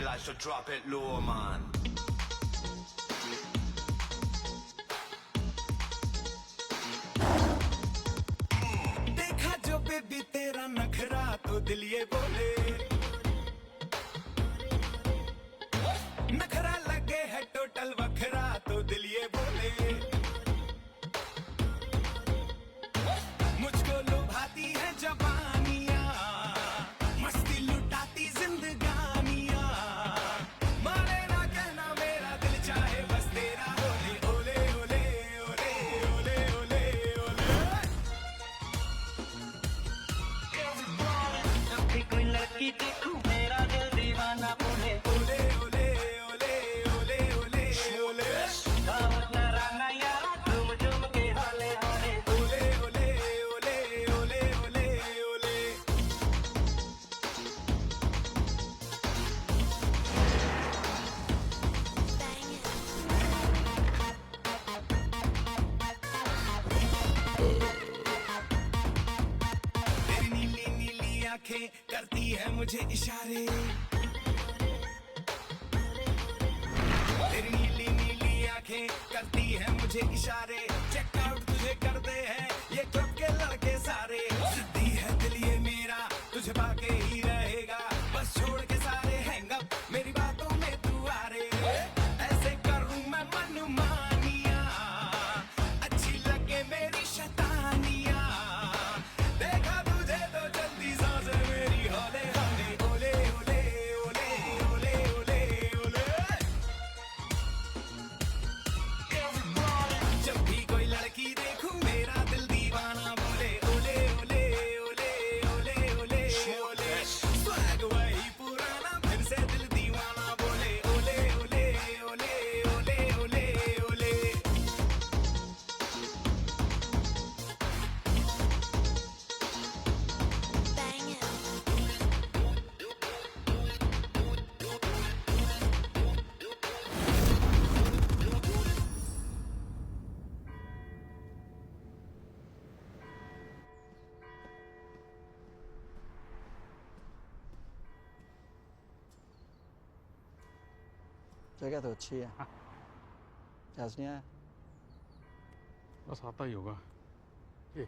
feel I should drop it low, man. देखा जो baby तेरा नखरा तो दिल ये बोले नखरा लगे है टोटल वखरा तो दिल ये बोले मुझको लुभाती है जवानियां मस्ती लुटाती जिंदगानियां माने ना कहना मेरा दिल चाहे बस तेरा ओले ओले ओले ओले ओले ओले ओले जब भी कोई लड़की देखूं मेरा दिल दीवाना बोले ओले ओले ओले ओले ओले ओले बावत न राना यारा झूम झूम के हाले हाले ओले ओले ओले ओले ओले ओले तेरी नीली नीली आंखें करती है मुझे इशारे तेरी नीली नीली आंखें करती है मुझे इशारे चेकआउट तुझे करते हैं ये क्लब के लड़के सारे जिद्दी है दिल ये मेरा तुझे पाके ही रहेगा बस छोड़ के सारे हैंगअप मेरी बातों में तू आ रे ऐसे करूं मैं मनमानियां अच्छी लगे मेरी शैतानियां देखा तुझे तो जल्दी सांसें मेरी हौले हौले ओले ओले ओले ओले ओले ओले जब भी कोई लड़की देखूं मेरा दिल दीवाना बोले ओले ओले ओले ओले ओले ओले स्वैग वही पुराना फिर से दिल दीवाना बोले ओले ओले ओले ओले ओले ओले जगह तो अच्छी है जहाज नहीं आया बस आता ही होगा। ये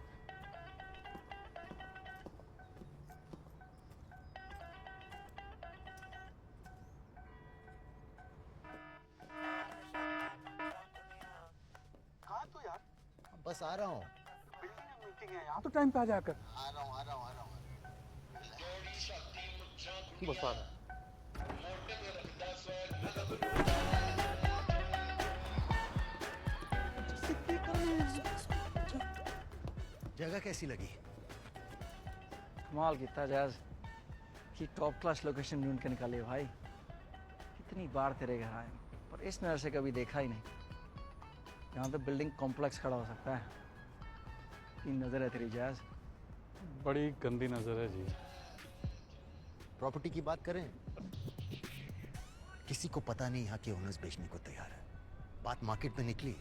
बस आ रहा हूँ आप तो टाइम पे आ जाकर आ रहा हूँ आ रहा हूँ आ रहा हूँ बस आ रहा है। जगह कैसी लगी? कमाल कितना जहाज कि टॉप क्लास लोकेशन ढूंढ के निकाले भाई कितनी बार तेरे घर आए पर इस नज़र से कभी देखा ही नहीं यहाँ तो बिल्डिंग कॉम्प्लेक्स खड़ा हो सकता है तीन नज़र है तेरी जहाज बड़ी गंदी नजर है जी। प्रॉपर्टी की बात करें, किसी को पता नहीं यहाँ के ओनर्स बेचने को तैयार है। बात मार्केट में निकली,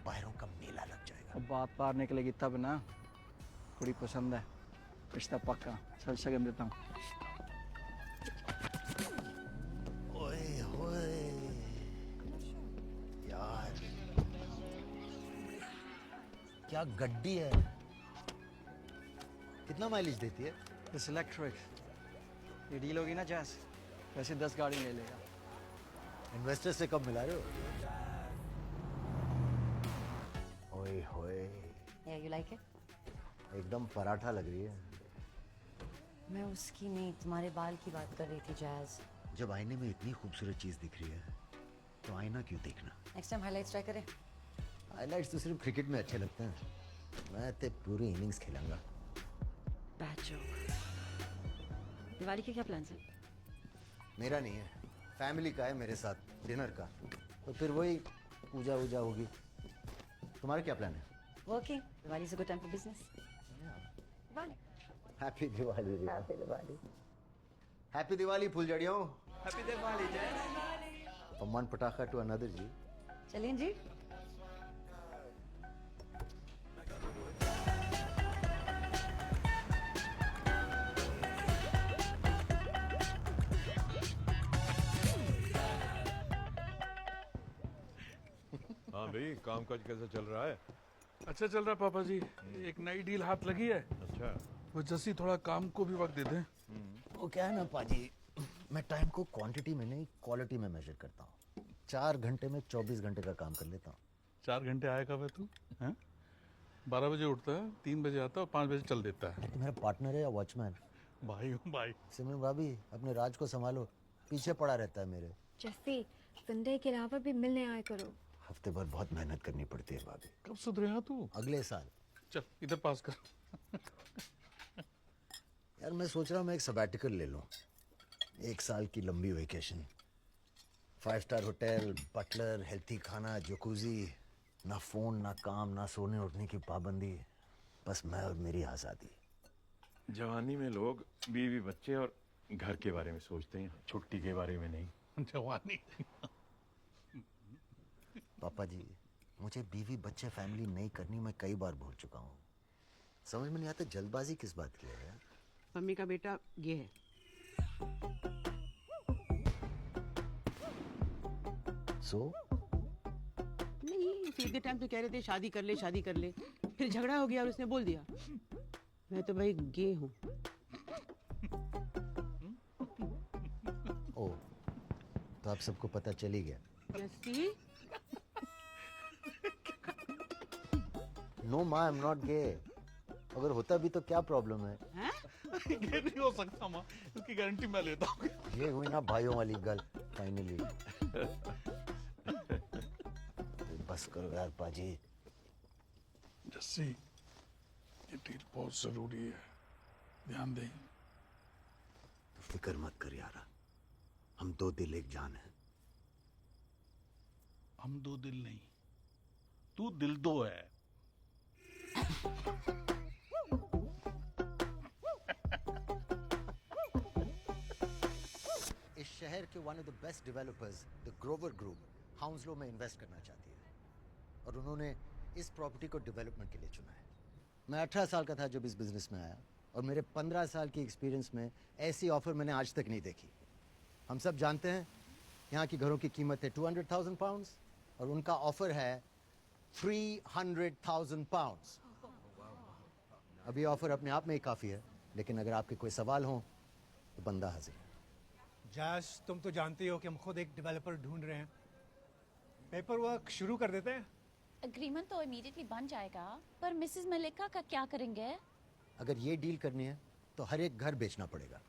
बाहरों का मेला लग जाएगा। अब बात पार निकलेगी तब ना। थोड़ी पसंद है रिश्ता पक्का चल शगन देता हूँ। ओए होए यार क्या गड्डी है। कितना माइलेज देती है? दिस इलेक्ट्रिक ये डील होगी ना जहाज वैसे 10 गाड़ी ले लेगा। इन्वेस्टर से कब मिला रहे हो? ओए होए Yeah, you like it? एकदम पराठा लग रही है। मैं उसकी नहीं तुम्हारे बाल की बात कर रही थी जैज। जब आईने में इतनी खूबसूरत चीज दिख रही है तो आईना क्यों देखना? नेक्स्ट टाइम हाइलाइट्स ट्राई करें। हाइलाइट्स तो सिर्फ क्रिकेट में अच्छे लगते हैं। मैं तो पूरी इनिंग्स खेलूंगा। Bad joke. दिवाली के क्या प्लान्स हैं? मेरा नहीं है, फैमिली का है मेरे साथ डिनर का। तो फिर वही पूजा वूजा होगी। तुम्हारा क्या प्लान है? Working. Diwali is a good time for business. Diwali. Happy Diwali. Happy Diwali. Happy Diwali फुलझड़ियों। हैप्पी दिवाली जय। From one पटाखा to another जी। चलें जी। हाँ भाई, कामकाज कैसा चल रहा है? अच्छा चल रहा है पापा जी। एक नई डील हाथ लगी है। अच्छा। वो जस्सी थोड़ा काम को भी वक्त दे दें। वो क्या है ना पाजी, मैं टाइम को क्वांटिटी में नहीं क्वालिटी में मेजर करता हूँ। 4 घंटे में 24 घंटे का काम कर लेता हूँ। 4 घंटे आया कब है तू? हैं? 12 बजे उठता है, 3 बजे आता है और 5 बजे चल देता है। तो मेरा पार्टनर है या वॉचमैन? भाई हूँ भाई। सिमरन भाभी, अपने राज को संभालो, पीछे पड़ा रहता है मेरे। जस्सी, संडे के अलावा भी मिलने आया करो। हफ्ते भर बहुत मेहनत करनी पड़ती है भाभी। कब सुधरेगा तू? अगले साल। चल इधर पास कर। यार मैं सोच रहा हूँ मैं एक सबैटिकल ले लूँ, 1 साल की लंबी vacation. 5 star hotel, butler, healthy खाना, जकूजी, ना फोन, ना काम, ना सोने उठने की पाबंदी, बस मैं और मेरी आज़ादी। जवानी में लोग बीवी बच्चे और घर के बारे में सोचते हैं, छुट्टी के बारे में नहीं। जवानी। पापा जी, मुझे बीवी बच्चे फैमिली नहीं करनी, मैं कई बार बोल चुका हूँ। समझ में नहीं आता जल्दबाजी किस बात की है यार। मम्मी का बेटा ये है। सो नहीं, इतने टाइम तो कह रहे थे शादी कर ले शादी कर ले, फिर झगड़ा हो गया और उसने बोल दिया। मैं तो भाई गे हूँ। ओ, तो आप सबको पता चल ही गया। जस्सी, नो माँ, आई एम नॉट गे। अगर होता भी तो क्या प्रॉब्लम है? हैं? ये नहीं हो सकता माँ, इसकी गारंटी मैं लेता हूँ। ये हुई ना भाइयों वाली गल फाइनली। बस करो यार पाजी। जस्सी, ये डील बहुत जरूरी है, ध्यान दें। तो फिक्र मत कर यार, हम 2 दिल 1 जान है। हम 2 दिल नहीं, तू दिल 2 है। इस शहर के one of the best developers, the Grover group, Hounslow में इन्वेस्ट करना चाहती है और उन्होंने इस प्रॉपर्टी को डेवलपमेंट के लिए चुना है। मैं 18 साल का था जब इस बिजनेस में आया और मेरे 15 साल की एक्सपीरियंस में ऐसी ऑफर मैंने आज तक नहीं देखी। हम सब जानते हैं यहाँ की घरों की कीमत है 200,000 पाउंड्स और उनका ऑफर है 300,000 पाउंड्स। अभी ऑफर अपने आप में ही काफ़ी है, लेकिन अगर आपके कोई सवाल हो तो बंदा हाजिर है। जैस, तुम तो जानती हो कि हम खुद एक डेवलपर ढूंढ रहे हैं। पेपर वर्क शुरू कर देते हैं। एग्रीमेंट तो इमीडिएटली बन जाएगा, पर मिसेस मलिका का क्या करेंगे? अगर ये डील करनी है तो हर एक घर बेचना पड़ेगा,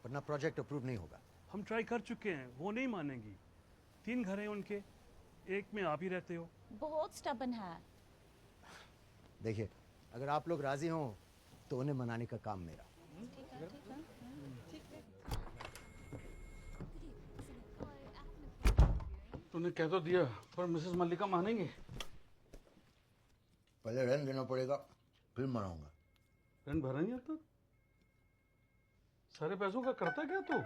वरना प्रोजेक्ट अप्रूव नहीं होगा। हम ट्राई कर चुके हैं, वो नहीं मानेंगी। 3 घर हैं उनके, एक में आप ही रहते हो। बहुत स्टबन है। देखिए, अगर आप लोग राजी हों तो उन्हें मनाने का काम मेरा। तूने कह तो दिया, पर मिसेस मल्लिका मानेंगे? पहले रेंट देना पड़ेगा, फिर मनाऊंगा। रेंट भरा नहीं अब तक? सारे पैसों का करता क्या तू?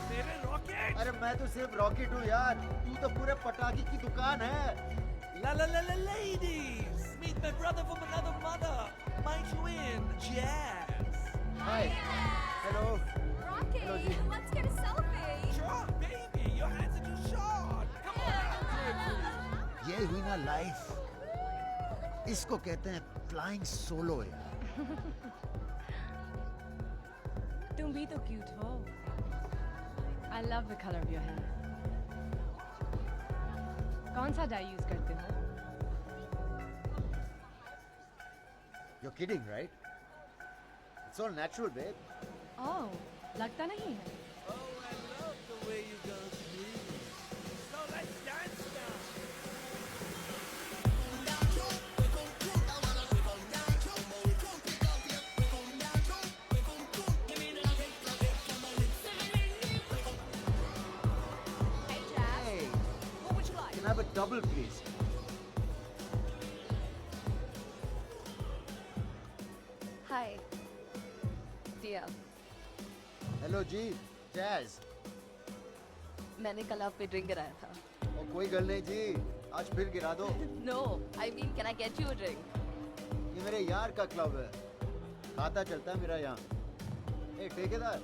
मेरे रॉकेट। अरे मैं तो सिर्फ रॉकेट हूँ यार, तू तो पूरे पटाखे की दुकान है। Ladies, meet my brother from another mother, Mike Win, Jazz. Hi, hello. Rocky, let's get a selfie. Sure, baby, your hands are too short. Come on. ये हुई ना लाइफ, इसको कहते हैं फ्लाइंग सोलो यार। तुम भी तो क्यूट हो। I love the color of your hair. कौन सा डाई यूज करते हो? You're kidding, right? It's all natural, babe. Oh, लगता नहीं है। Oh, I love the way you girls move. So let's dance now. Have a double, please. Hi. Dia. Hello, ji. Jazz. मैंने कल आप पे drink कराया था. और कोई गल नहीं जी. आज फिर गिरा दो. No, I mean, can I get you a drink? ये मेरे यार का क्लब है. खाता चलता है मेरा यहाँ. ए ठेकेदार.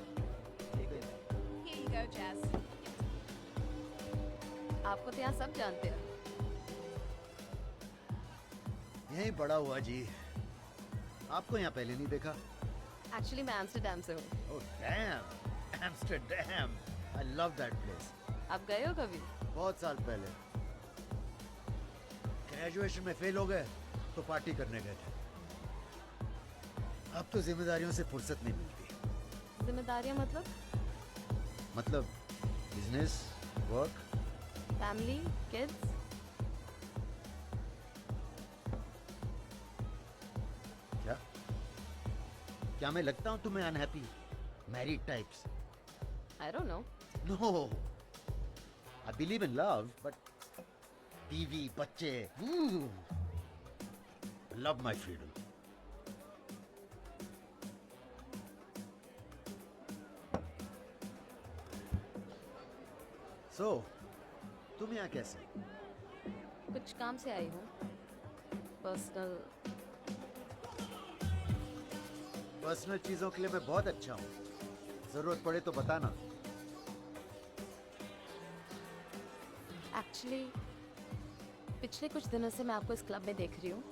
Here you go, Jazz. आपको तो यहाँ सब जानते हैं. यहीं बड़ा हुआ जी. आपको यहाँ पहले नहीं देखा. Actually, मैं एम्स्टर्डम से हूँ. Oh damn, Amsterdam. I love that place. आप गए हो कभी? बहुत साल पहले. ग्रेजुएशन में फेल हो गए तो पार्टी करने गए थे. अब तो जिम्मेदारियों से फुर्सत नहीं मिलती. जिम्मेदारियाँ मतलब? मतलब बिजनेस, वर्क. Family, kids. क्या? क्या मैं लगता हूँ तुम्हें unhappy? Married types. I don't know. No. I believe in love, but बीवी, बच्चे. I love my freedom. So, तुम यहाँ कैसे? कुछ काम से आई हूँ. पर्सनल चीजों के लिए मैं बहुत अच्छा हूँ. जरूरत पड़े तो बताना. एक्चुअली पिछले कुछ दिनों से मैं आपको इस क्लब में देख रही हूँ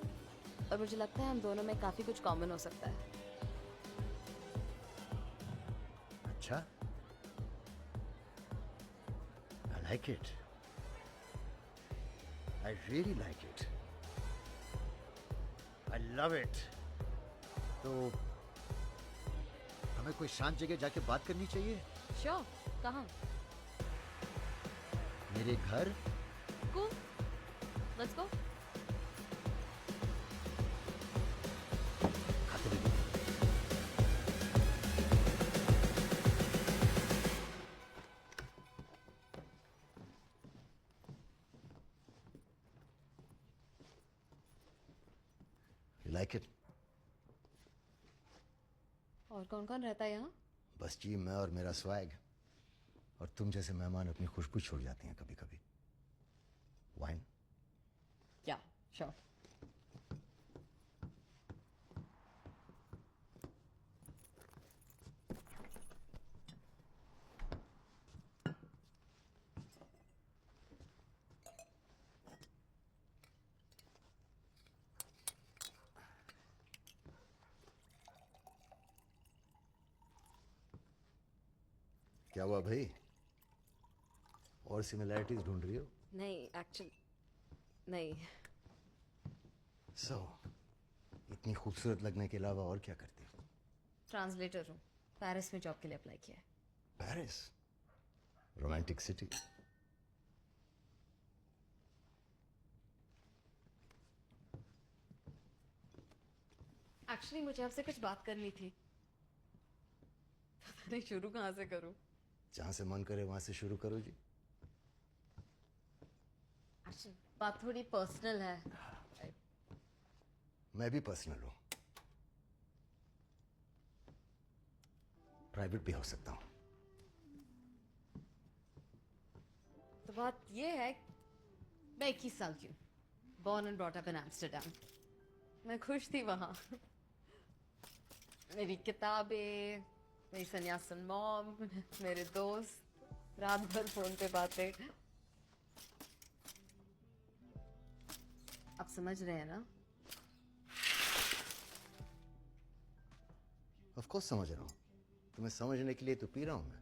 और मुझे लगता है हम दोनों में काफी कुछ कॉमन हो सकता है. अच्छा. I like it. I really like it. I love it. तो हमें कोई शांत जगह जाके बात करनी चाहिए. श्योर. कहाँ? मेरे घर. Cool. Let's go. खाते भी. You like it? और कौन कौन रहता है यहाँ? बस जी मैं और मेरा स्वैग. और तुम जैसे मेहमान अपनी खुशबू छोड़ जाती हैं कभी कभी. वाइन. Yeah, sure. क्या हुआ भाई? और सिमिलैरिटीज ढूंढ रही हो? नहीं, एक्चुअली नहीं. So, इतनी खूबसूरत लगने के अलावा और क्या करती हो? ट्रांसलेटर हूँ. पेरिस में जॉब के लिए अप्लाई किया है. पेरिस? Romantic city. एक्चुअली मुझे आपसे कुछ बात करनी थी. पता नहीं शुरू कहाँ से करूँ. जहां से मन करे वहां से शुरू करो जी. एक्चुअली बात थोड़ी पर्सनल है. मैं भी पर्सनल हूं. प्राइवेट भी हो सकता हूं. तो बात ये है, मैं 21 साल की हूँ. Born and brought up in Amsterdam. मैं खुश थी वहाँ. मेरी किताबें, मेरी सन्यासन मॉम, मेरे दोस्त, रात भर फोन पे बातें. आप समझ रहे हैं ना? ऑफ कोर्स समझ रहा हूं. तुम्हें समझने के लिए तो पी रहा हूं मैं.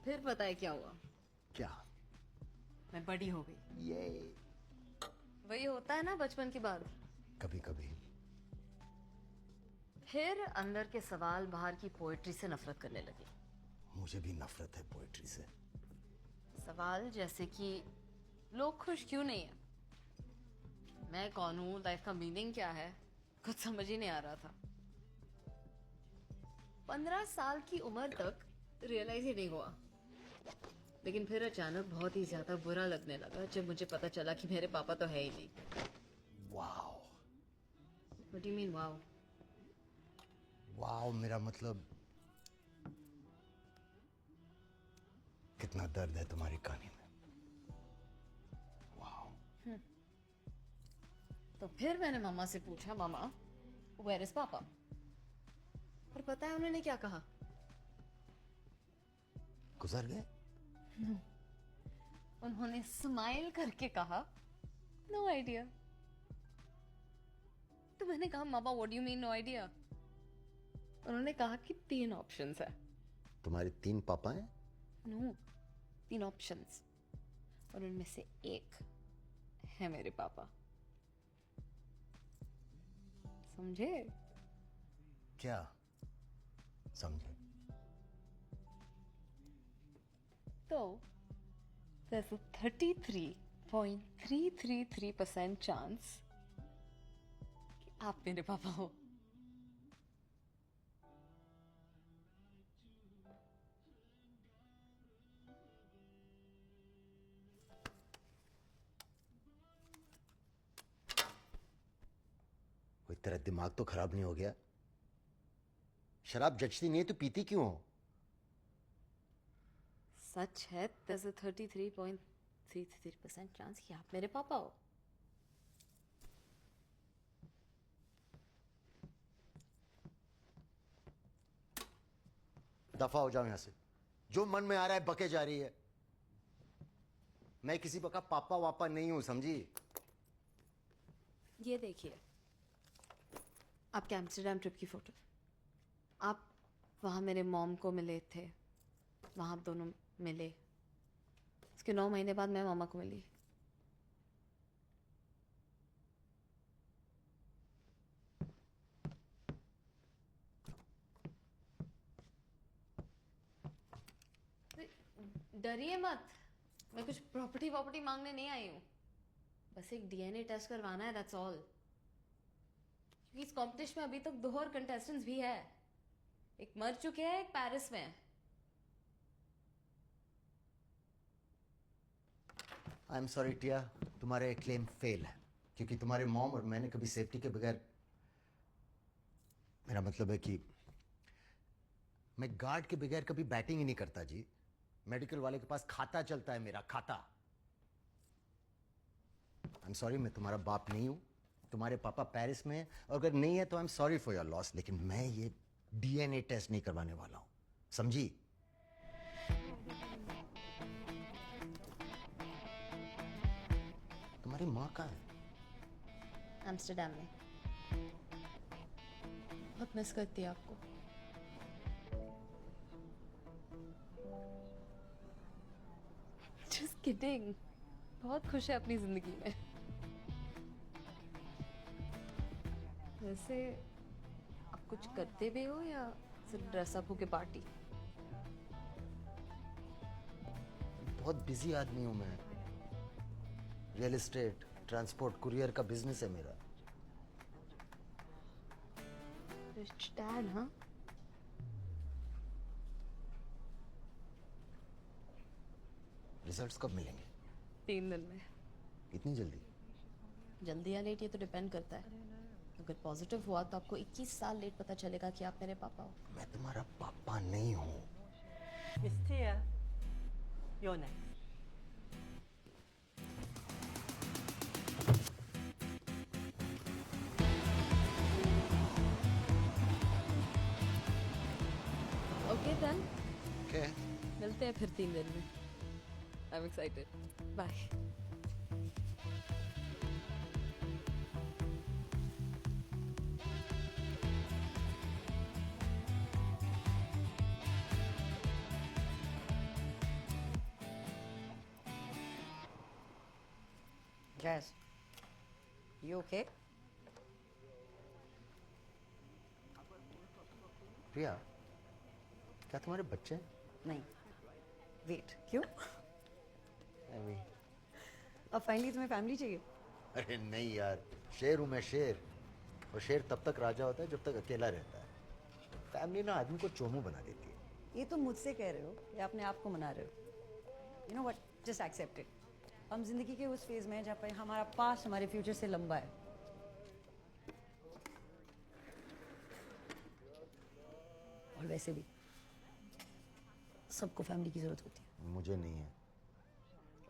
फिर पता है क्या हुआ? क्या? मैं बड़ी हो गई. ये वही होता है ना बचपन के बाद. कभी कभी. फिर अंदर के सवाल बाहर की पोएट्री से नफरत करने लगी. मुझे भी नफरत है पोएट्री से. सवाल जैसे कि लोग खुश क्यों नहीं है? मैं कौन हूँ? लाइफ का मीनिंग क्या है? कुछ समझ ही नहीं आ रहा था. 15 साल की उम्र तक रियलाइज ही नहीं हुआ, लेकिन फिर अचानक बहुत ही ज्यादा बुरा लगने लगा जब मुझे पता चला कि मेरे पापा तो है ही नहीं। Wow. What do you mean, wow? Wow मेरा मतलब कितना दर्द है तुम्हारी कहानी में। वाओ। तो फिर मैंने मामा से पूछा, मामा वेयर इज पापा? और पता है उन्होंने क्या कहा? गुजर गए? उन्होंने स्माइल करके कहा, नो आइडिया। तो मैंने कहा, मामा what do you mean no idea? उन्होंने कहा कि 3 ऑप्शंस है। तुम्हारे 3 पापा हैं? नो, 3 ऑप्शंस, और उनमें से एक है मेरे पापा। समझे? क्या समझे? तो there's a 33.333% चांस कि आप मेरे पापा हो। कोई तेरा दिमाग तो खराब नहीं हो गया? शराब जचती नहीं है तो पीती क्यों हो? सच है, there's a 33.333% चांस कि आप मेरे पापा हो। दफा हो जाओ यहां से। जो मन में आ रहा है बके जा रही है। मैं किसी का पापा वापा नहीं हूं, समझी? ये देखिए, आपके एम्स्टर्डम ट्रिप की फोटो। आप वहाँ मेरे मॉम को मिले थे, वहाँ आप दोनों मिले। उसके 9 महीने बाद मैं मामा को मिली। डरिए मत, मैं कुछ प्रॉपर्टी मांगने नहीं आई हूँ। बस एक डीएनए टेस्ट करवाना है, दैट्स ऑल। क्योंकि इस कॉम्पिटिशन में अभी तक 2 और कंटेस्टेंट्स भी है। एक मर चुके हैं, एक पेरिस में है। आई एम सॉरी टिया, तुम्हारा एक क्लेम फेल है, क्योंकि तुम्हारे मॉम और मैंने कभी सेफ्टी के बगैर, मेरा मतलब है कि मैं गार्ड के बगैर कभी बैटिंग ही नहीं करता जी। मेडिकल वाले के पास खाता चलता है, मेरा खाता। आई एम सॉरी, मैं तुम्हारा बाप नहीं हूं। तुम्हारे पापा पेरिस में हैं, और अगर नहीं है तो I am sorry for your loss, लेकिन मैं ये डीएनए टेस्ट नहीं करवाने वाला हूं, समझी? तुम्हारी माँ कहाँ है? एम्स्टर्डम में। बहुत मिस करती है आपको। Just kidding. बहुत खुश है अपनी जिंदगी में। वैसे आप कुछ करते भी हो या सिर्फ ड्रेस अप होके पार्टी? बहुत बिजी आदमी हूं मैं। रियल एस्टेट, ट्रांसपोर्ट, कुरियर का बिजनेस है मेरा। रिच डैड, हाँ? रिजल्ट्स कब मिलेंगे? 3 दिन में। इतनी जल्दी? जल्दी या लेट ये तो डिपेंड करता है। अगर पॉजिटिव हुआ तो आपको 21 साल लेट पता चलेगा कि आप मेरे पापा हो। मैं तुम्हारा पापा नहीं हूं। Miss Tia, you're next. Okay then, Okay. मिलते हैं फिर 3 दिन में। I am excited. Bye. Jazz, you okay? Priya, क्या तुम्हारे बच्चे हैं? नहीं। वेट, क्यों? अरे अब फाइनली तुम्हें फैमिली चाहिए? अरे नहीं यार, शेर हूं मैं, शेर। और शेर तब तक राजा होता है जब तक अकेला रहता है। फैमिली ना आदमी को चोमू बना देती है। ये तो मुझसे कह रहे हो या अपने आप को मना रहे हो? You know what, just accept it. हम जिंदगी के उस फेज में हैं जहाँ पर हमारा पास्ट हमारे फ्यूचर से लंबा है। और वैसे भी सबको फैमिली की जरूरत होती है। मुझे नहीं है।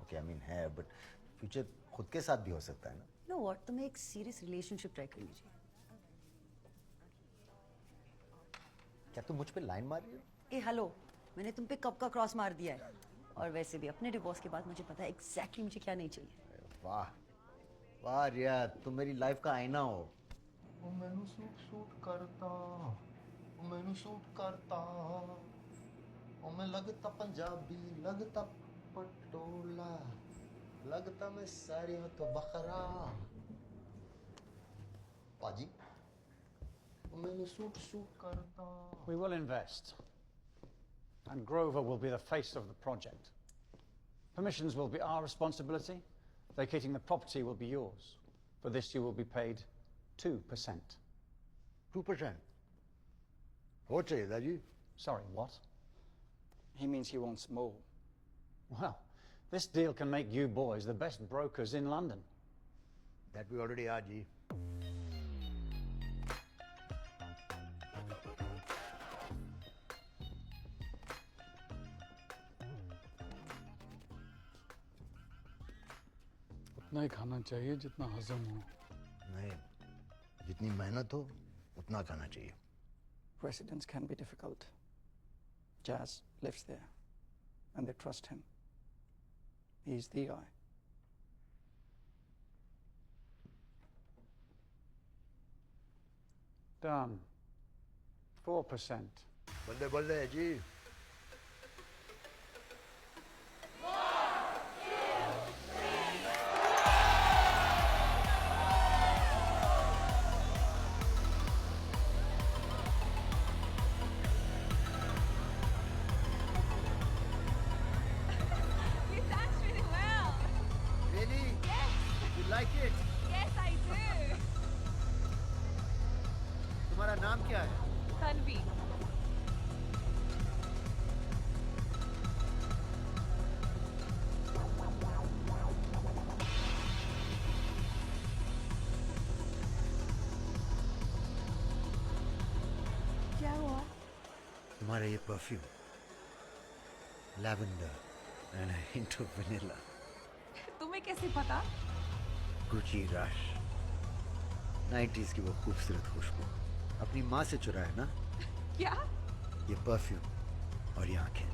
ओके, आई मीन है, बट फ्यूचर खुद के साथ भी हो सकता है ना। नो व्हाट, तुम्हें एक सीरियस रिलेशनशिप ट्राई कर लीजिए। क्या तुम मुझ पे लाइन मार रही हो? ए हेलो, मैंने तुम पे कब का क्रॉस मार दिया है। और वैसे भी अपने डिवोर्स के बाद मुझे पता है एग्जैक्टली मुझे क्या नहीं चाहिए। वाह वाह रिया, तुम मेरी लाइफ का आईना हो। ओ मैनू सूट करता, ओ मैनू सूट करता, ओ मैं लगता पंजाबी, लगता पटोला, लगता मैं सारी हूं तो बकरा। पाजी, ओ मैनू सूट करता। We will invest. And Grover will be the face of the project. Permissions will be our responsibility. Vacating the property will be yours. For this you will be paid 2%. 2%? What say, Daji? Sorry, what? He means he wants more. Well, this deal can make you boys the best brokers in London. That we already are, Ji. उतना ही खाना चाहिए जितना हजम हो। नहीं, जितनी मेहनत हो उतना खाना चाहिए। Residents can be difficult. Jazz lives there, and they trust him. He's the guy. Done. 4%. बल्ले बल्ले जी। You danced really well. Really? Yes. You like it? Yes, I do. तुम्हारा नाम क्या है? Tanvi. क्या हुआ? तुम्हारा ये perfume, lavender and hint of vanilla, तुम्हें कैसे पता? गुची रश, 90s की वो खूबसूरत खुशबू अपनी माँ से चुरा है ना? क्या? ये परफ्यूम और ये आंखें।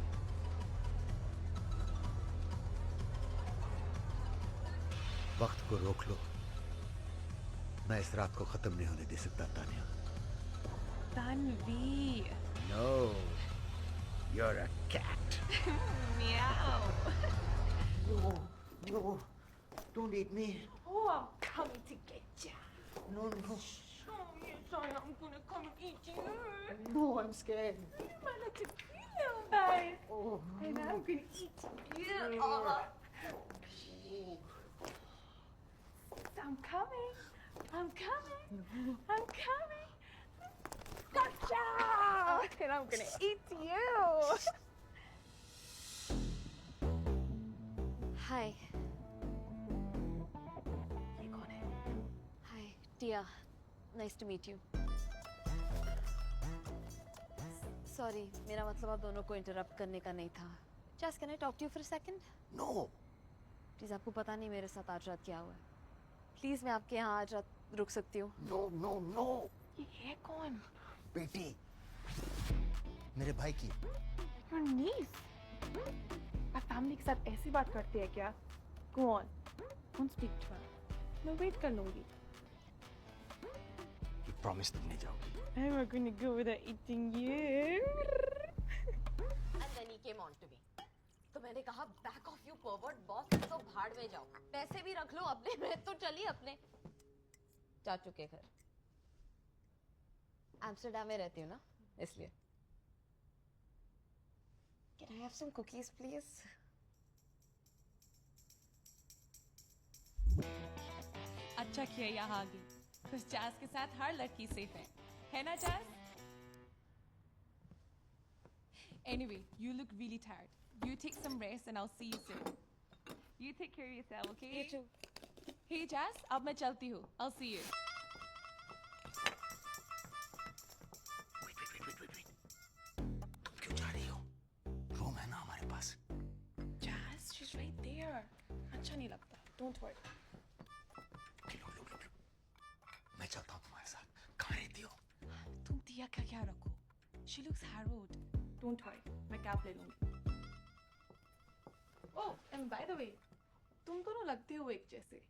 वक्त को रोक लो, मैं इस रात को खत्म नहीं होने दे सकता Tania. Tanvi. No, you're a cat. Meow. No, don't eat me. Oh, I'm coming to get you. No. Oh, yes, I'm gonna come and eat you. No, I'm scared. You might like to feel bad. Oh. And I'm gonna eat you. Oh. I'm coming. I'm coming. I'm coming. Gotcha! And I'm gonna eat you. Hi. ये कौन है? Hi, Tia. Nice to meet you. Sorry, मेरा मतलब आप दोनों को interrupt करने का नहीं था. Just can I talk to you for a second? No. Please आपको पता नहीं मेरे साथ आज रात क्या हुआ है. प्लीज मैं आपके यहाँ आज रात रुक सकती हूँ. No. ये है कौन? बेटी, मेरे भाई की। Your niece. आप फैमिली के साथ ऐसी बात करते हैं क्या? Go on. Don't speak to her. मैं वेट कर लूँगी. You promise तुम नहीं जाओगी। I'm not gonna go without eating you. And then he came on to me. तो मैंने कहा back off you pervert boss, तो भाड़ में जाओ. पैसे भी रख लो अपने, मैं तो चली अपने चाचू के घर. एम्स्टर्डम में रहती हूँ ना, इसलिए. Can I have some cookies, please? अच्छा किया यहाँ आ गई। कुछ जैज के साथ हर लड़की सेफ है ना jazz? Anyway, you look really tired. You take some rest and I'll see you soon. You take care of yourself, okay? You too. Hey Jazz, अब मैं चलती हूँ. I'll see you. क्यों जा रही हो? रूम है ना हमारे पास. Jazz, she's right there. अच्छा नहीं लगता. Don't worry. मैं चलता हूँ तुम्हारे साथ. कहाँ रहती हो? तुम दिया का क्या रखो? She looks harrowed. Don't worry, मैं कैब ले लूँगी. Oh, and by the way, तुम दोनों लगते हो एक जैसे.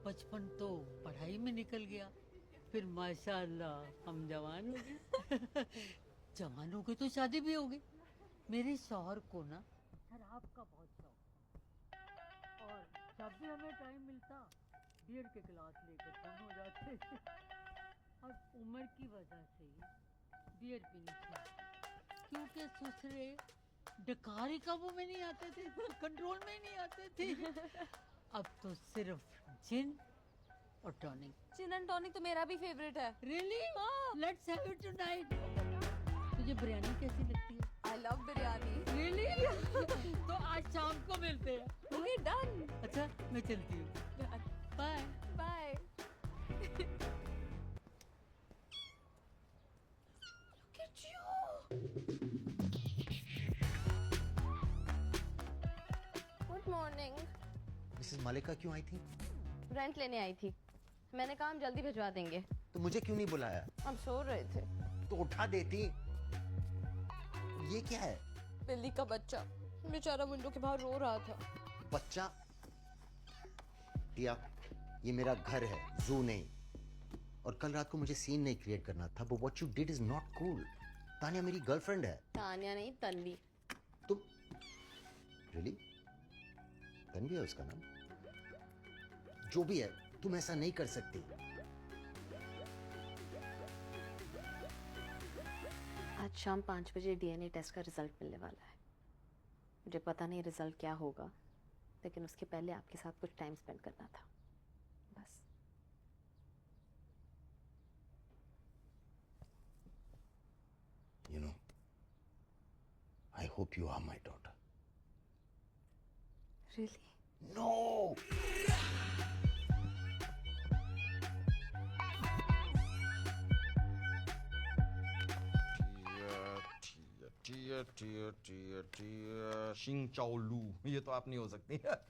बचपन तो पढ़ाई में निकल गया, फिर माशाअल्लाह हम जवान हो गए. जवान हो गए तो शादी भी हो गई. मेरे शौहर को ना शराब का बहुत शौक था और जब भी हमें टाइम मिलता बियर के गिलास लेकर कम हो जाते. और उम्र की वजह से बियर पीनी चाहिए क्योंकि ससुरे डकारी काबू में नहीं आते थे, कंट्रोल में नहीं आते थे. अब तो सिर्फ जिन और टॉनिक. जिन एंड टॉनिक तो मेरा भी फेवरेट है. Really? Let's have it tonight. तुझे बिरयानी कैसी लगती है? I love biryani. रियली? तो आज शाम को मिलते हैं. Okay done. अच्छा मैं चलती हूँ. Bye bye. Look at you. Good morning. Mrs Malika क्यों आई थी? रेंट लेने आई थी. मैंने कहा हम जल्दी भिजवा देंगे. तो मुझे क्यों नहीं बुलाया? हम सो रहे थे. तो उठा देती. ये क्या है? बिल्ली का बच्चा बेचारा विंडो के बाहर रो रहा था. बच्चा? टिया, ये मेरा घर है, जू नहीं. और कल रात को मुझे सीन नहीं क्रिएट करना था. But what you did is not cool. Tania मेरी गर्लफ्रेंड है. तानिया नहीं तन्वी. तुम रियली? तन्वी है उसका नाम? जो भी है, तुम ऐसा नहीं कर सकती. आज शाम 5 बजे डीएनए टेस्ट का रिजल्ट मिलने वाला है. मुझे पता नहीं रिजल्ट क्या होगा, लेकिन उसके पहले आपके साथ कुछ टाइम स्पेंड करना था. बस. You know, I hope you are my daughter. Really? No! शिंग चाओ लू, ये तो आप नहीं हो सकती. यार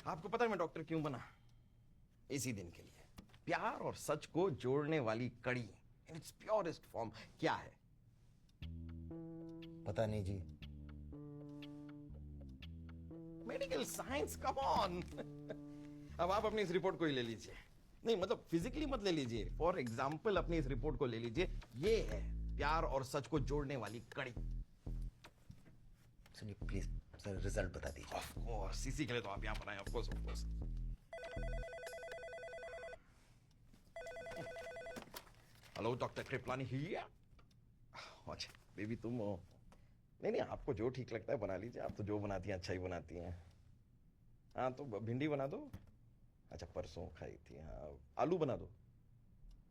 आपको पता है मैं डॉक्टर क्यों बना? इसी दिन के लिए. प्यार और सच को जोड़ने वाली कड़ी इन इट्स प्योरेस्ट फॉर्म क्या है? पता नहीं जी. Medical science. Come on. अब आप अपनी इस रिपोर्ट को ही ले लीजिए. नहीं मतलब फिजिकली मत ले लीजिए. फॉर एग्जाम्पल अपनी इस रिपोर्ट को ले लीजिए. ये है प्यार और सच को जोड़ने वाली कड़ी. सुनिए प्लीज सर, रिजल्ट बता दीजिए. ऑफ कोर्स, इसी के लिए तो आप यहाँ पर आए. Of course, of course. Hello doctor Kripalani here. अच्छा बेबी तुम हो. नहीं नहीं, आपको जो ठीक लगता है बना लीजिए। आप तो जो बनाती हैं अच्छा ही बनाती हैं। हाँ तो भिंडी बना दो। अच्छा परसों खाई थी, हाँ। आलू बना दो।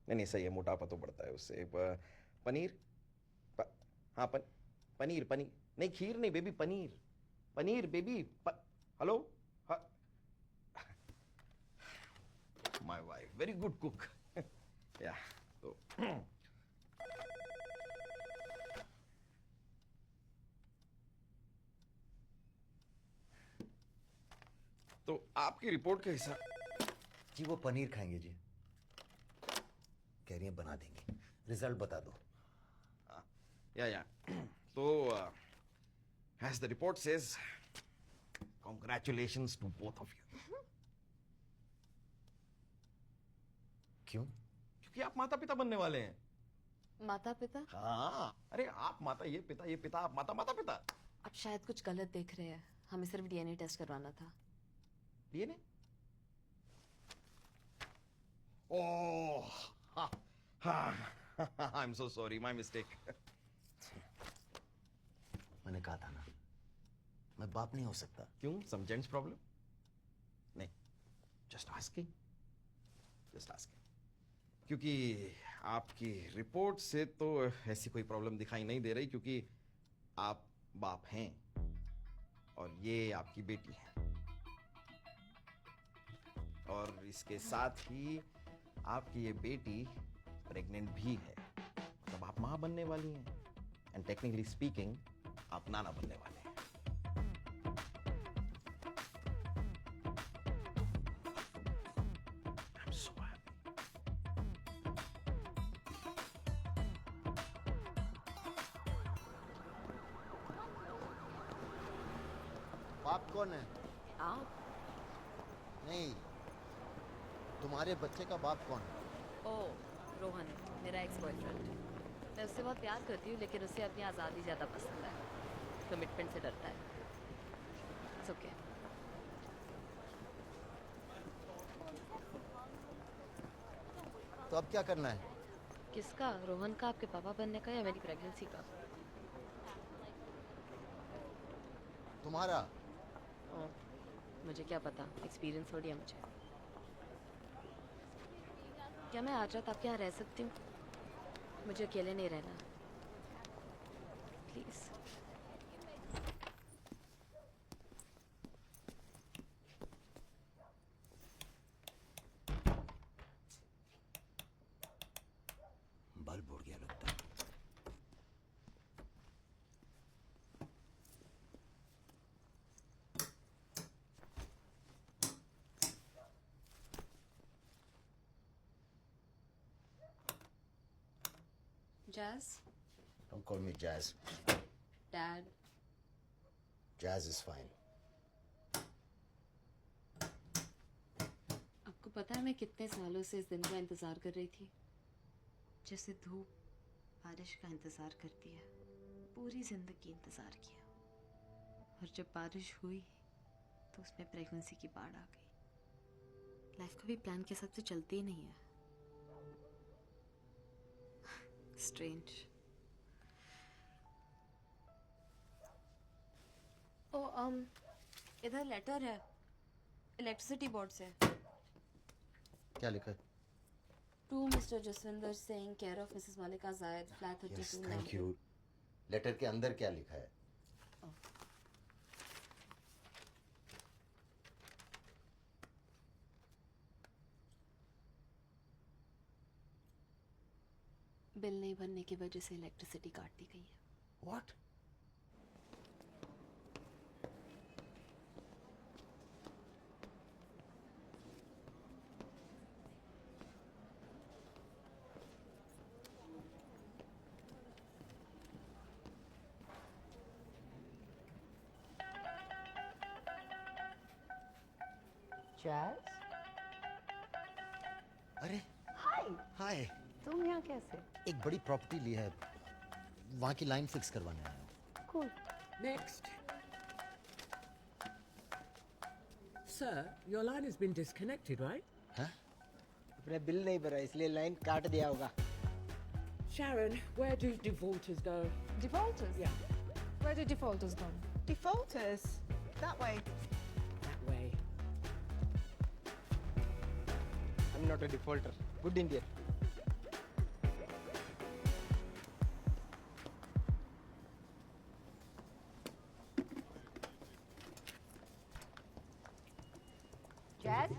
नहीं नहीं सही है, मोटापा तो बढ़ता है उससे। पनीर हाँ पनीर पनीर नहीं, खीर नहीं baby, paneer paneer baby. Hello, my wife very good cook. या तो आपकी रिपोर्ट के हिसाब। जी वो पनीर खाएंगे जी, कह रही हैं बना देंगे, रिजल्ट बता दो। या तो as the report says, congratulations to both of you. क्यों? क्योंकि आप माता पिता बनने वाले हैं। माता पिता? हाँ, अरे आप माता, ये पिता, आप माता, माता पिता। आप शायद कुछ गलत देख रहे हैं, हमें सिर्फ डीएनए टेस्ट करवाना था। DNA? Oh, I am so sorry, my mistake. मैंने कहा था ना, मैं बाप नहीं हो सकता। क्यों? सम जेंट्स प्रॉब्लम? नहीं, जस्ट आस्किंग, जस्ट आस्किंग। क्योंकि आपकी रिपोर्ट से तो ऐसी कोई प्रॉब्लम दिखाई नहीं दे रही, क्योंकि आप बाप हैं और ये आपकी बेटी है, और इसके साथ ही आपकी ये बेटी प्रेग्नेंट भी है। तब आप मां बनने वाली हैं, एंड टेक्निकली स्पीकिंग आप नाना बनने वाले हैं। I'm so happy. बाप कौन है? आप? नहीं, तुम्हारे बच्चे का बाप कौन है? ओह रोहन, मेरा एक्स बॉयफ्रेंड। मैं उससे बहुत प्यार करती हूँ, लेकिन उसे अपनी आज़ादी ज़्यादा पसंद है, कमिटमेंट से डरता है। It's okay. तो अब क्या करना है? किसका? रोहन का, आपके पापा बनने का, या मेरी प्रेगनेंसी का? तुम्हारा। ओह, मुझे क्या पता, एक्सपीरियंस थोड़ी है मुझे। क्या मैं आज रात आपके यहाँ रह सकती हूँ? मुझे अकेले नहीं रहना, प्लीज़। बल्ब उड़ गया लगता है। Jazz? Don't call me Jazz. Dad? Jazz is fine. आपको पता है मैं कितने सालों से इस दिन का इंतज़ार कर रही थी? जैसे धूप बारिश का इंतज़ार करती है, पूरी ज़िंदगी इंतज़ार किया। और जब बारिश हुई तो उसमें प्रेगनेंसी की बाढ़ आ गई। लाइफ कभी प्लान के हिसाब से चलती ही नहीं है। स्ट्रेंज। ओ इधर लेटर है इलेक्ट्रिसिटी बोर्ड से। क्या लिखा है? To Mr Jaswinder Singh, care of Mrs Malika Zaid, flat 32। Thank you. Letter के अंदर क्या लिखा है? बिल नहीं भरने की वजह से इलेक्ट्रिसिटी काट दी गई है। What? Jazz? अरे हाय। हाय। तुम यहाँ कैसे? एक बड़ी प्रॉपर्टी ली है, वहाँ की लाइन फिक्स करवाने आया हूँ। Cool. Next. Sir, your line has been disconnected, right? Huh? अपने बिल नहीं भरा इसलिए लाइन काट दिया होगा। Sharon, where do defaulters go? Defaulters? Yeah. Where the defaulters gone? Defaulters? That way. That way. I'm not a defaulter. Good Indian. Jazz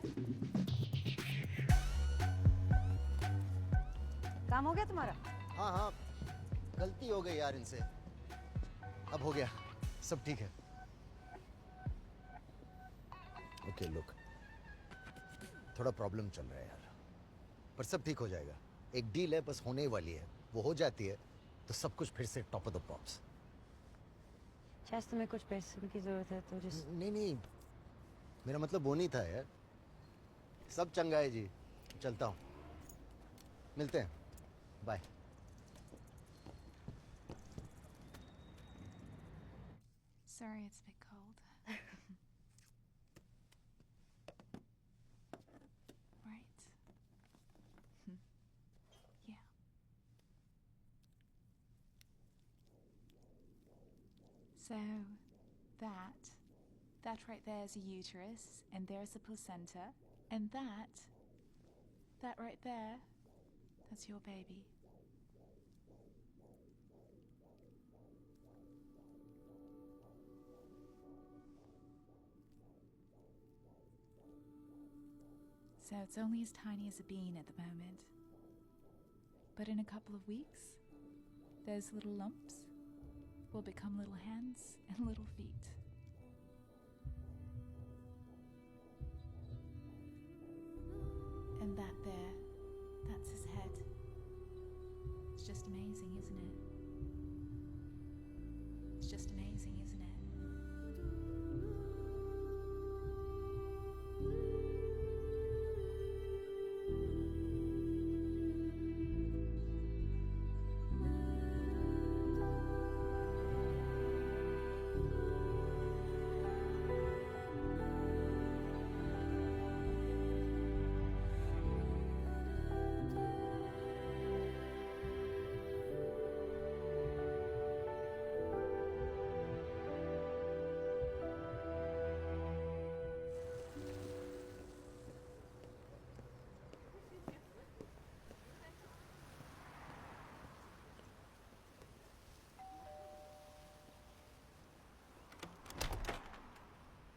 काम हो गया तुम्हारा? हाँ हाँ, गलती हो गई यार इनसे। अब हो गया, सब ठीक है। ओके लुक, थोड़ा प्रॉब्लम चल रहा है यार, पर सब ठीक हो जाएगा। एक डील है, बस होने वाली है। वो हो जाती है तो सब कुछ फिर से top of the pops. Jazz तुम्हें कुछ पैसे की जरूरत है तो जिस नहीं नहीं, मेरा मतलब वो नहीं था यार। सब चंगा है जी, चलता हूँ, मिलते हैं, bye. Sorry, it's a bit cold. Right. Yeah. So, that right there is a uterus, and there's a placenta, and that right there, that's your baby. So it's only as tiny as a bean at the moment. But in a couple of weeks, those little lumps will become little hands and little feet. And that there, that's his head. It's just amazing, isn't it? It's just amazing, isn't it?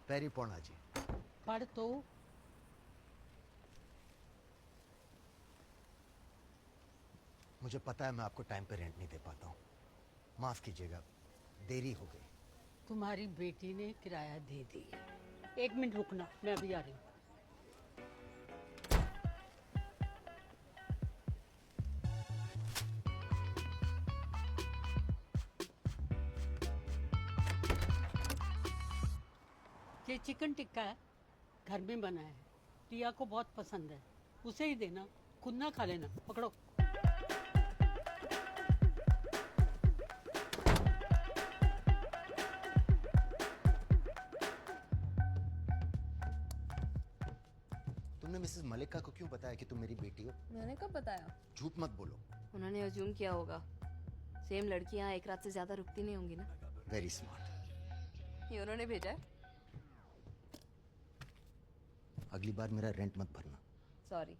पैरी पौना जी। पढ़ तो। मुझे पता है मैं आपको time पे rent नहीं दे पाता हूँ, माफ कीजिएगा, देरी हो गई। तुम्हारी बेटी ने किराया दे दी। 1 मिनट रुकना, मैं अभी आ रही हूँ। ये चिकन टिक्का है, घर में बना है, टिया को बहुत पसंद है, उसे ही देना, खुद ना खा लेना। पकड़ो। तुमने मिसेस मलिका को क्यों बताया कि तुम मेरी बेटी हो? मैंने कब बताया? झूठ मत बोलो। उन्होंने अज्यूम किया होगा। सेम लड़कियां एक रात से ज्यादा रुकती नहीं होंगी ना। Very smart. ये उन्होंने भेजा है। अगली बार मेरा रेंट मत भरना। सॉरी,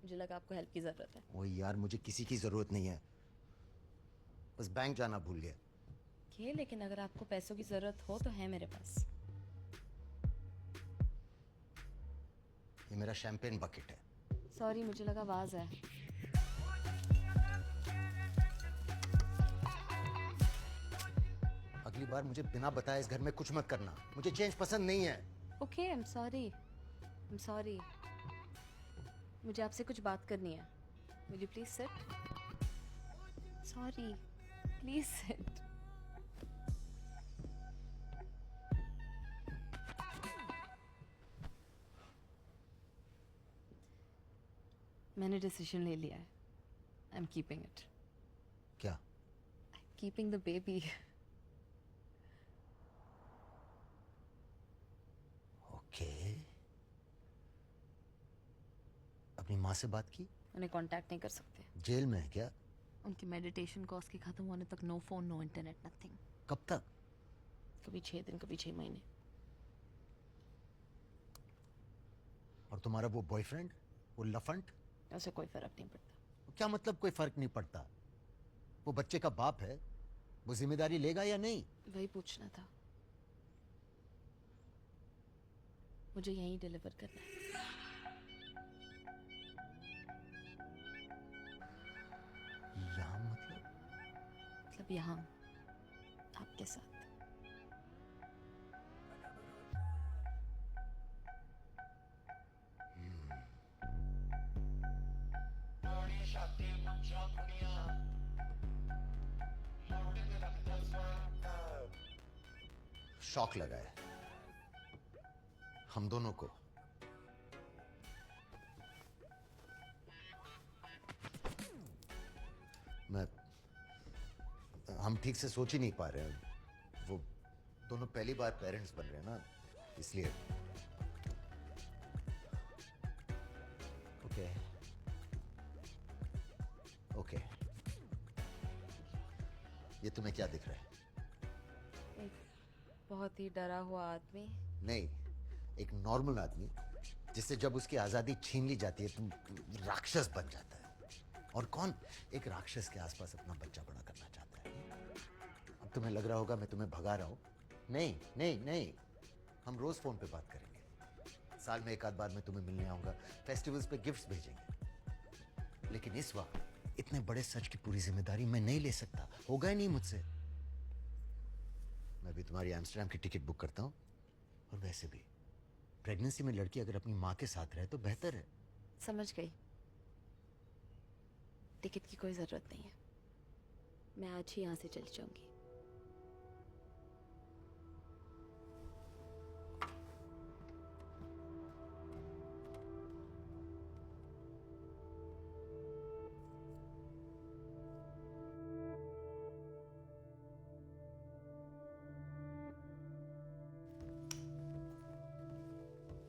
मुझे लगा आपको हेल्प की जरूरत है। ओए यार, मुझे किसी की जरूरत नहीं है, बस बैंक जाना भूल गया। ये लेकिन अगर आपको पैसों की जरूरत हो तो है मेरे पास। ये मेरा शैंपेन बकेट है। सॉरी, मुझे लगा वाज है। अगली बार मुझे बिना बताए इस घर में कुछ मत करना, मुझे चेंज पसंद नहीं है। Okay, I am sorry. I'm sorry. मुझे आपसे कुछ बात करनी है। Will you please sit? Sorry. Please sit. मैंने डिसीजन ले लिया है। I'm keeping it. क्या? I'm keeping the baby. Okay. अपनी माँ से बात की? उन्हें कांटेक्ट नहीं कर सकते। जेल में है क्या? उनकी मेडिटेशन कोर्स के खत्म होने तक no phone, no internet, nothing. कब तक? कभी 6 दिन, कभी 6 महीने। और तुम्हारा वो बॉयफ्रेंड, वो लफंट? उसे कोई फर्क नहीं पड़ता। क्या मतलब कोई फर्क नहीं पड़ता? वो बच्चे का बाप है, वो जिम्मेदारी लेगा या नहीं? वही पूछना था। मुझे यहीं डिलीवर करना है। यहाँ मतलब यहाँ आपके साथ। शॉक लगा है हम दोनों को। हम ठीक से सोच ही नहीं पा रहे हैं। वो दोनों पहली बार पेरेंट्स बन रहे हैं ना, इसलिए। ओके ओके, ये तुम्हें क्या दिख रहा है? एक बहुत ही डरा हुआ आदमी। नहीं, एक नॉर्मल आदमी जिससे जब उसकी आजादी छीन ली जाती है तुम राक्षस बन जाता है। और कौन एक राक्षस के आसपास अपना बच्चा बड़ा करना चाहता है? अब तुम्हें लग रहा होगा मैं तुम्हें भगा रहा हूं। नहीं नहीं नहीं, हम रोज फोन पे बात करेंगे। साल में एक आध बार मैं तुम्हें मिलने आऊंगा, फेस्टिवल्स पे गिफ्ट्स भेजेंगे। लेकिन इस वक्त इतने बड़े सच की पूरी जिम्मेदारी मैं नहीं ले सकता, होगा ही नहीं मुझसे। मैं भी तुम्हारी एम्स्टर्डम की टिकट बुक करता हूं। और वैसे भी प्रेगनेंसी में लड़की अगर अपनी माँ के साथ रहे तो बेहतर है। समझ गई। टिकट की कोई जरूरत नहीं है, मैं आज ही यहाँ से चली जाऊंगी।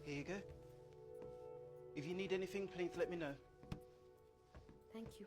Here you go. If you need anything, please let me know. Thank you.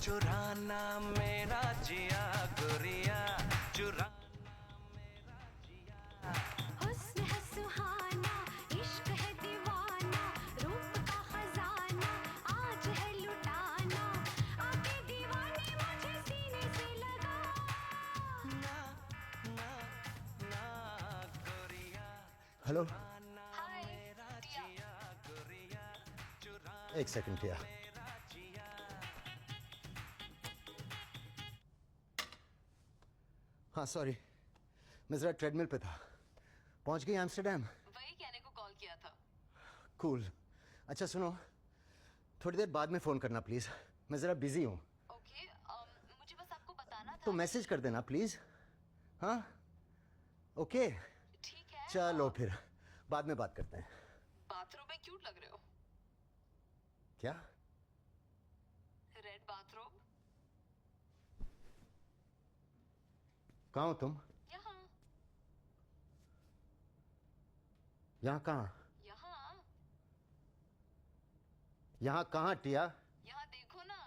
चुराना मेरा जिया गोरिया, चुराना मेरा जिया। हुस्न है सुहाना, इश्क है दीवाना, रूप का खजाना आज है लुटाना। आके दीवाने मुझे सीने से लगा। ना ना ना गोरिया, हेलो, हाय जिया गोरिया, चुराना एक सेकंड टिया। हाँ सॉरी, मैं जरा ट्रेडमिल पे था। पहुंच गई एम्स्टर्डम? वही कहने को कॉल किया था। कूल। अच्छा सुनो, थोड़ी देर बाद में फोन करना प्लीज, मैं जरा बिजी हूँ। ओके, मुझे बस आपको बताना था। तो मैसेज कर देना प्लीज। हाँ ओके ठीक है। चलो फिर बाद में बात करते हैं। बाथरूम में क्यूट लग रहे हो। क्या? Red bathroom. कहाँ हो तुम? यहाँ। यहाँ कहाँ? यहाँ। यहाँ कहाँ टिया? यहाँ देखो ना,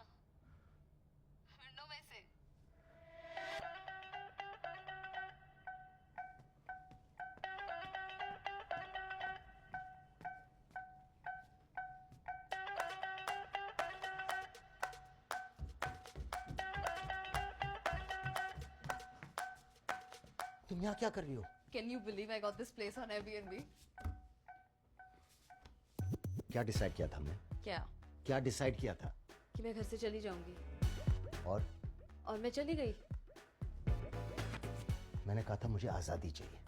विंडो में से। तुम यहाँ क्या कर रही हो? Can you believe I got this place on Airbnb? क्या डिसाइड किया था हमने? क्या डिसाइड किया था? कि मैं घर से चली जाऊंगी। और मैं चली गई। मैंने कहा था मुझे आजादी चाहिए।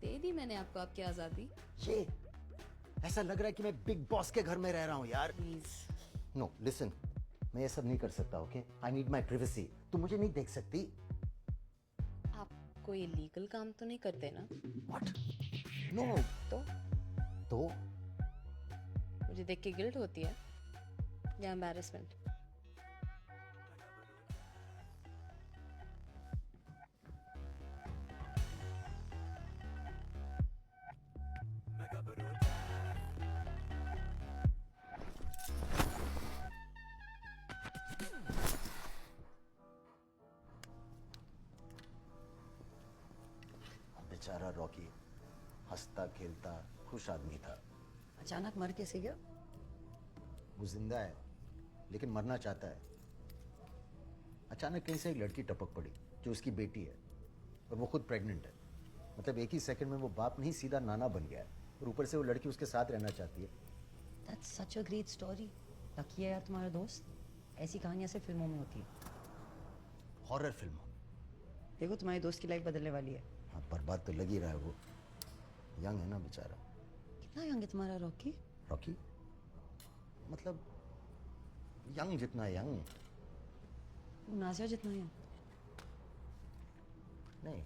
दे दी मैंने आपको आपकी आजादी। ये ऐसा लग रहा है कि मैं बिग बॉस के घर में रह रहा हूँ यार। प्लीज। नो लिसन, मैं ये सब नहीं कर सकता, okay? I need my privacy. तुम मुझे नहीं देख सकती। आप कोई इलीगल काम तो नहीं करते ना? व्हाट? नो। तो मुझे देख के गिल्ट होती है या एम्बैरेसमेंट? बेचारा रॉकी हंसता खेलता खुश आदमी था। अचानक मर कैसे गया? वो जिंदा है लेकिन मरना चाहता है। अचानक कहीं से एक लड़की टपक पड़ी जो उसकी बेटी है और वो खुद प्रेग्नेंट है। मतलब एक ही सेकंड में वो बाप नहीं सीधा नाना बन गया है और ऊपर से वो लड़की उसके साथ रहना चाहती है। That's such a great story. Lucky है यार तुम्हारा दोस्त। ऐसी कहानियां सिर्फ फिल्मों में होती है। हॉरर फिल्मों। देखो तुम्हारी दोस्त की लाइफ बदलने वाली है। हाँ, बर्बाद तो लग ही रहा है। वो यंग है ना बेचारा। कितना यंग है तुम्हारा रॉकी? रॉकी मतलब यंग जितना यंग। नाजिया जितना यंग? नहीं।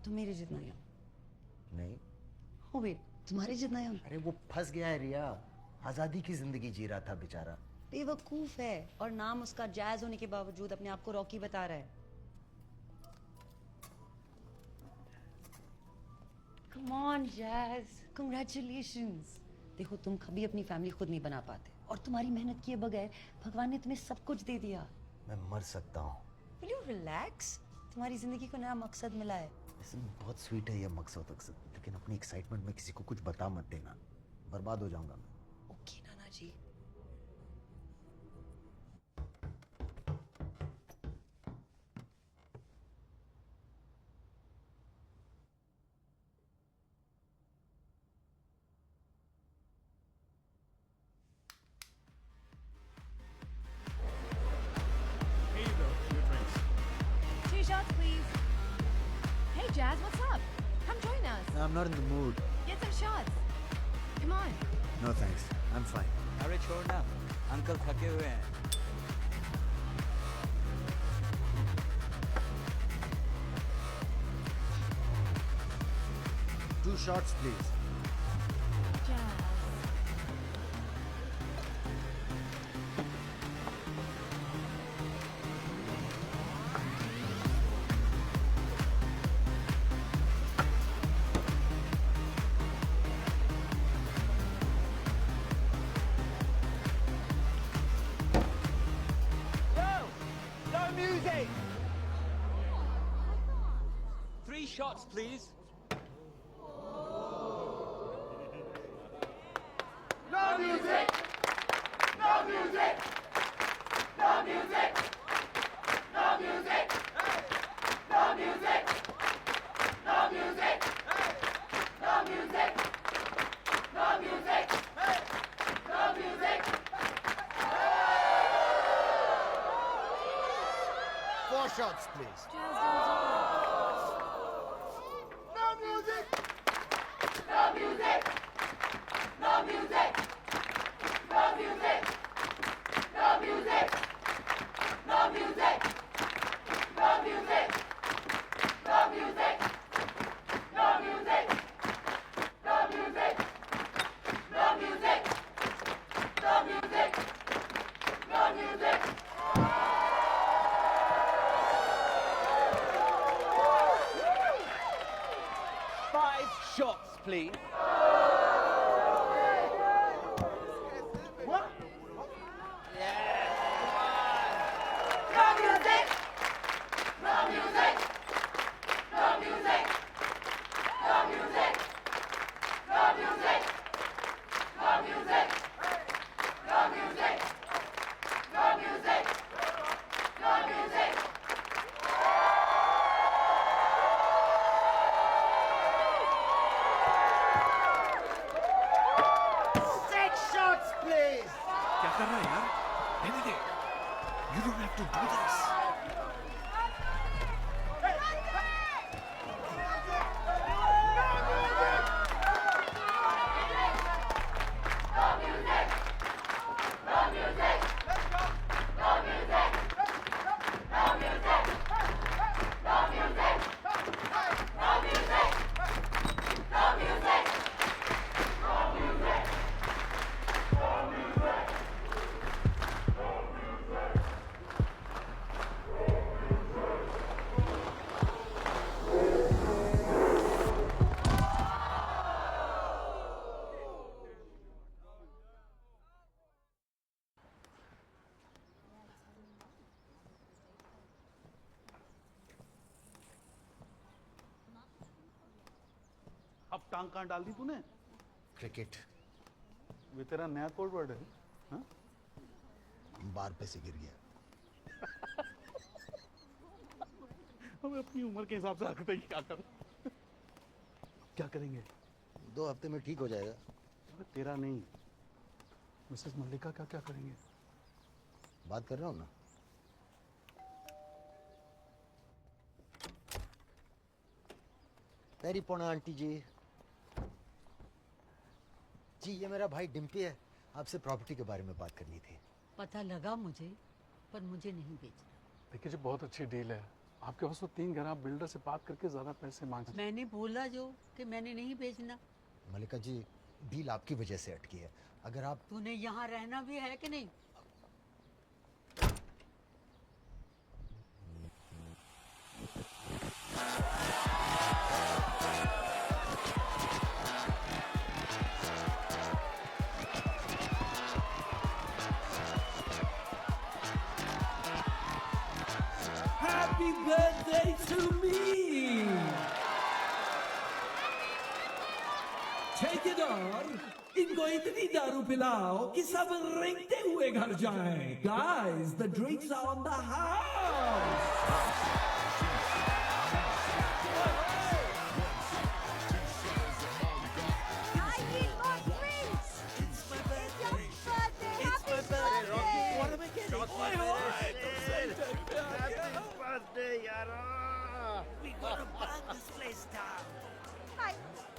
तुम मेरे जितना यंग? नहीं। ओ वेट, तुम्हारे जितना यंग? अरे वो फंस गया है रिया। आजादी की जिंदगी जी रहा था बेचारा। बेवकूफ है और नाम उसका जैज होने के बावजूद अपने आप को रॉकी बता रहा है। Come on, Jazz. Congratulations. देखो तुम कभी अपनी फैमिली खुद नहीं बना पाते और तुम्हारी मेहनत किए बगैर भगवान ने तुम्हें सब कुछ दे दिया। मैं मर सकता हूँ। Will you relax? तुम्हारी जिंदगी को नया मकसद मिला है। बहुत स्वीट है ये मकसद, लेकिन अपनी एक्साइटमेंट में किसी को कुछ बता मत देना, बर्बाद हो जाऊंगा मैं। Okay Nana ji. Here you go, your drinks. 2 shots, please. Hey, Jazz, what's up? Come join us. I'm not in the mood. Get some shots. Come on. No thanks, I'm fine. अरे छोड़ ना, uncle थके हुए हैं। Two shots, please. No music! 3 shots, please. No music! No music! No music! No music! No music! No music! No music! No music! No music! 4 shots, please. No music! No music! No music! No music! No music! No music! No music! No music! No music! No music! No music! No music! No music! Five shots, please. What? Yes, come on. No music! No music! No music! No music! No music! No music! No music! No music! No music! कर रहा है यार? Benedict, you don't have to do this. अब टांग कहाँ डाल दी तूने? Cricket वे तेरा नया कोड वर्ड है? हाँ? बार पे से गिर गया। हमें अपनी उम्र के हिसाब से हरकतें क्या कर क्या करेंगे? 2 हफ्ते में ठीक हो जाएगा। अबे तेरा नहीं, मिसेस मल्लिका का क्या करेंगे? बात कर रहा हूँ ना। तेरी पोना आंटी जी। जी ये मेरा भाई डिम्पी है, आपसे प्रॉपर्टी के बारे में बात करनी थी। पता लगा मुझे, पर मुझे नहीं बेचना। देखिए जी बहुत अच्छी डील है आपके पास, तो 3 घर आप बिल्डर से बात करके ज्यादा पैसे मांग सकते। मैंने बोला जो कि मैंने नहीं बेचना। मल्लिका जी डील आपकी वजह से अटकी है। अगर आप तूने यहाँ रहना भी है कि नहीं? Happy birthday to me! ठेकेदार, इनको इतनी दारू पिलाओ कि सब रेंगते हुए घर जाएं। Guys, the drinks are on the house!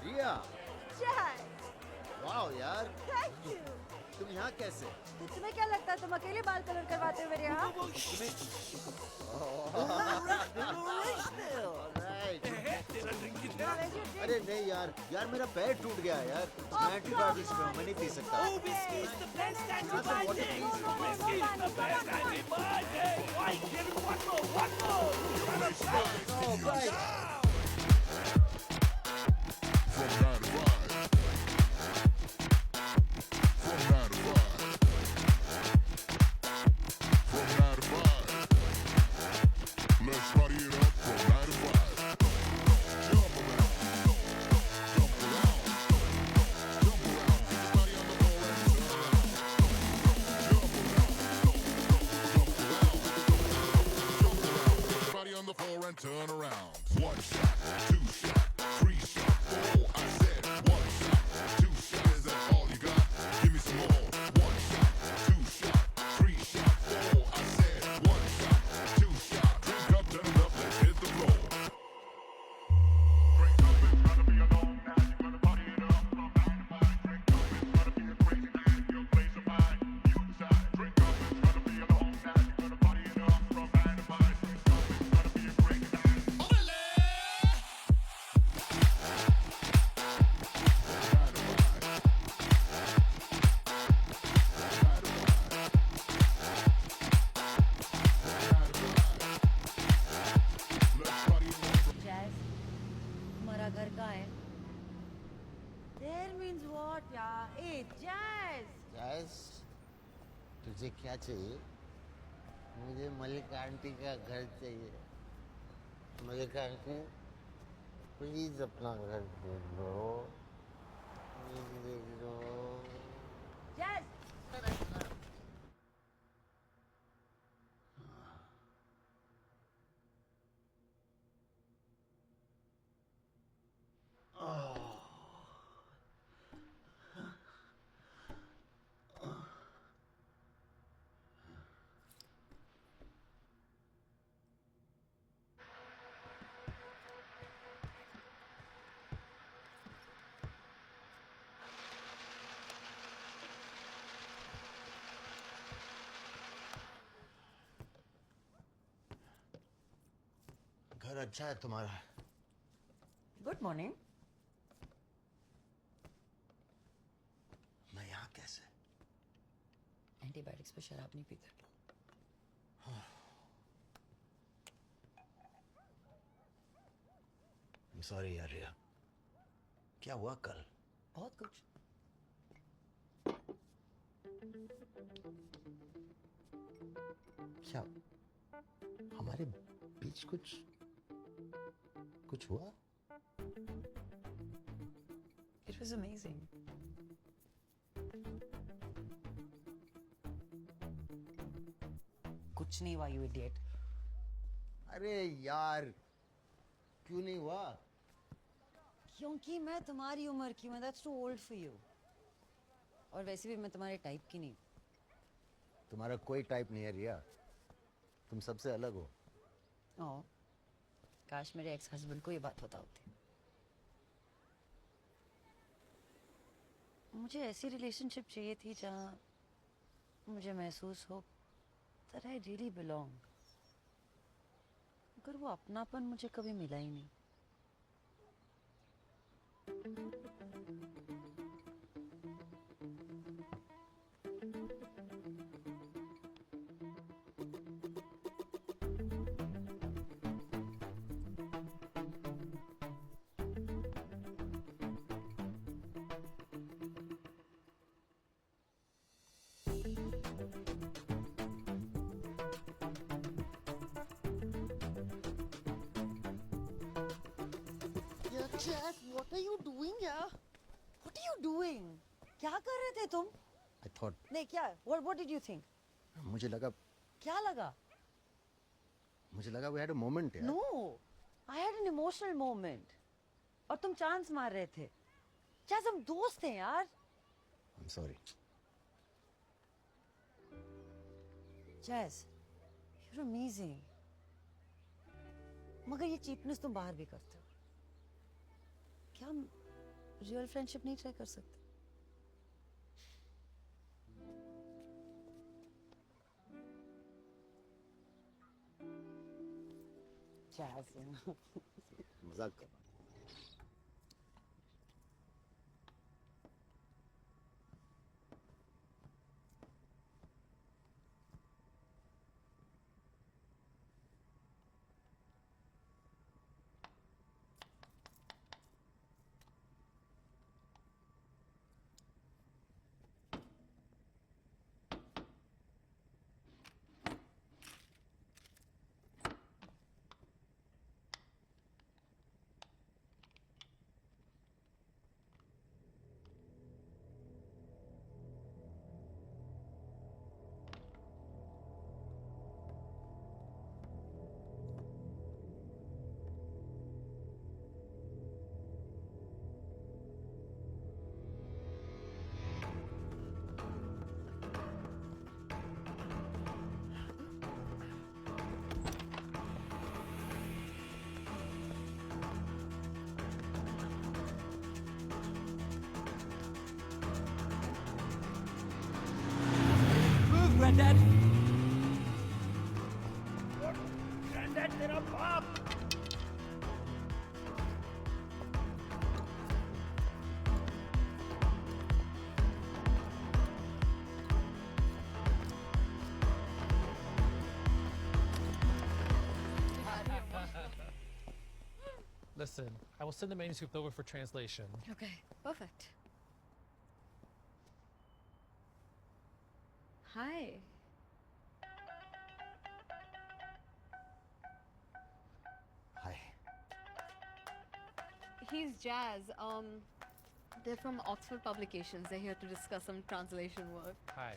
Riya, Jazz, wow यार, thank you. तुम यहाँ कैसे? तुम्हें क्या लगता है तुम अकेले बाल कलर करवाते हो मेरे यहाँ? अरे नहीं यार, यार मेरा पैर टूट गया है यार। मैं एंटीबायोटिक्स पे हूँ, मैं नहीं पी सकता। Turn around. 1 shot, 2 shot, 3 shot, 4. I said 1 shot, 2 shot. Is that all you got? Give me some more. 1 shot, 2 shot, 3 shot, 4. I said 1 shot, 2 shot. Drink up, turn it up, let's hit the floor. Drink up, it's gonna be a long night. You're gonna party it up from 9 to 5. Drink up, it's gonna be a crazy night. Your place of mine, you decide. Drink up, it's gonna be a long night. You're gonna party it up from 9 to 5. Drink up, it's gonna be a crazy night. Jazz, तुम्हारा घर कहाँ है? There means what, यार? Hey, Jazz! जैस, तुझे क्या चाहिए? मुझे मल्लिका आंटी का घर चाहिए। मल्लिका आंटी, प्लीज अपना घर दे दो। प्लीज दे दो। Jazz! घर अच्छा है तुम्हारा। Good morning. मैं यहाँ कैसे? एंटीबायोटिक्स पे शराब नहीं पीते। सॉरी यार रिया। क्या हुआ कल? बहुत कुछ। क्या हमारे बीच कुछ हुआ? It was amazing. कुछ नहीं हुआ, you idiot. अरे यार क्यों नहीं हुआ? क्योंकि मैं तुम्हारी उम्र की हूँ, that's too old for you. और वैसे भी मैं तुम्हारे टाइप की नहीं। तुम्हारा कोई टाइप नहीं है रिया, तुम सबसे अलग हो। ओ, काश मेरे एक्स हस्बैंड को ये बात पता होती। मुझे ऐसी रिलेशनशिप चाहिए थी जहाँ मुझे महसूस हो that I really belong. मगर वो अपनापन मुझे कभी मिला ही नहीं। Jess, what are you doing यार? What are you doing? क्या कर रहे थे तुम? I thought, नहीं क्या? What did you think? मुझे लगा क्या लगा? we had a moment यार। No, I had an emotional moment. और तुम चांस मार रहे थे। Jess, हम दोस्त हैं यार। I'm sorry। Jess, you're amazing. मगर ये चीपनेस तुम बाहर भी करते हो। क्या हम रियल फ्रेंडशिप नहीं ट्राई कर सकते? मजाक कर। Granddad! Granddad, तेरा बाप! Listen, I will send the manuscript over for translation. Okay, perfect. Hi. Hi. He's Jazz. They're from Oxford Publications. They're here to discuss some translation work. Hi.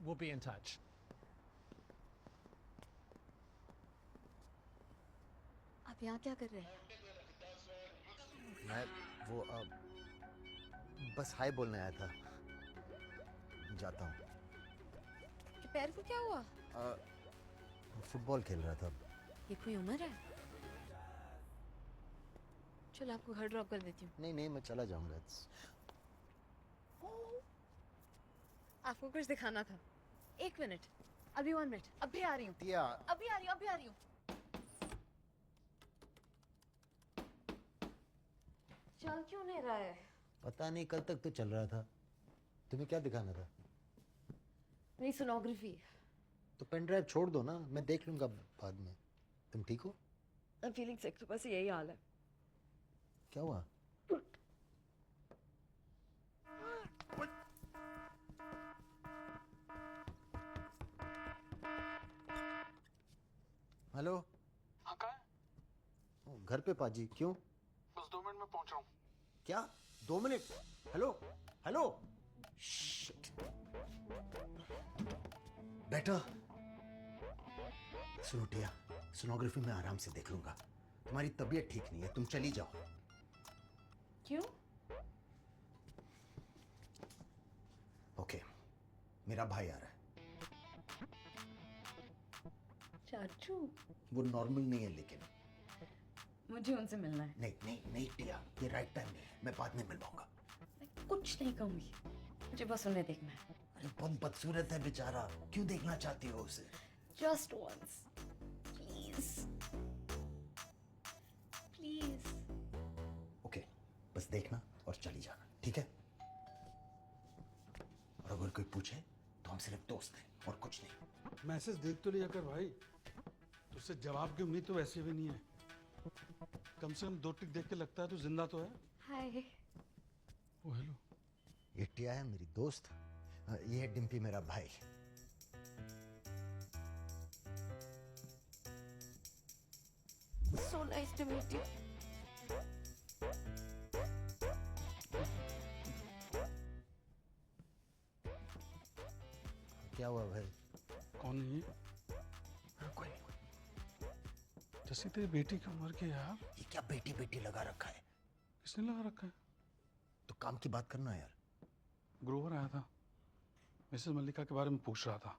We'll be in touch. आप यहाँ क्या कर रहे हैं? मैं वो बस हाय बोलने आया था। जाता हूँ। कि पैर को क्या हुआ? फुटबॉल खेल रहा था। ये कोई उम्र है? चल आपको घर ड्रॉप कर देती हूँ। नहीं मैं चला जाऊंगा। आपको कुछ दिखाना था। 1 मिनट। अभी 1 मिनट। अभी आ रही हूँ। टिया। अभी आ रही हूँ। चल क्यों नहीं रहा है? पता नहीं, कल तक तो चल रहा था। तुम्हें क्या दिखाना था? मेरी सोनोग्राफी। तो पेन ड्राइव छोड़ दो ना, मैं देख लूंगा बाद में। तुम ठीक हो? I'm feeling sick, तो बस यही हाल है। क्या हुआ? हेलो। हाँ, कहाँ है? घर पे पाजी। क्यों? बस 2 मिनट में पहुंच रहा हूँ। क्या 2 मिनट? Hello hello. शिट। बेटा सुनो टिया, सोनोग्राफी में आराम से देख लूंगा। तुम्हारी तबीयत ठीक नहीं है, तुम चली जाओ। क्यों? ओके, मेरा भाई आ रहा है। चाचू? वो नॉर्मल नहीं है लेकिन। मुझे उनसे मिलना है। नहीं नहीं नहीं टिया, ये राइट टाइम नहीं है, मैं बाद में मिलवाऊंगा। मैं कुछ नहीं कहूंगी, मुझे बस उन्हें देखना है। अरे बहुत बदसूरत है बेचारा, क्यों देखना चाहती हो उसे? Just once, please, please. Okay, बस देखना और चली जाना, ठीक है? और अगर कोई पूछे तो हम सिर्फ दोस्त हैं और कुछ नहीं। मैसेज देख तो लिया कर भाई, तुझसे जवाब की उम्मीद तो वैसे भी नहीं है। कम से कम 2 टिक देख के लगता है तो जिंदा तो है। हाय। ओ हेलो। ये टिया है मेरी दोस्त, ये है डिम्पी मेरा भाई। So nice to meet you. क्या हुआ भाई? कौन है ये? कोई नहीं। जैसे तेरी बेटी की उम्र के यार। ये क्या बेटी बेटी लगा रखा है? किसने लगा रखा है? तो काम की बात करना यार। ग्रोवर आया था, मिसेस मल्लिका के बारे में पूछ रहा था।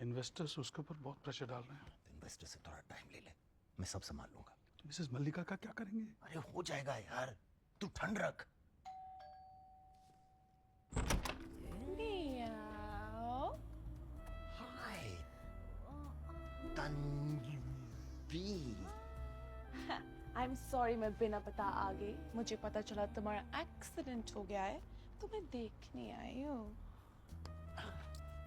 इन्वेस्टर्स उसके ऊपर बहुत प्रेशर डाल रहे हैं। इन्वेस्टर से थोड़ा टाइम ले ले, मैं सब संभाल लूंगा। तो मिसेस मल्लिका का क्या करेंगे? अरे हो जाएगा यार, तू ठंड रख। हाय तन्वी। I'm sorry मैं बिना पता आ गई। मुझे पता चला तुम्हारा एक्सीडेंट हो गया है तो मैं देखने आई हूँ।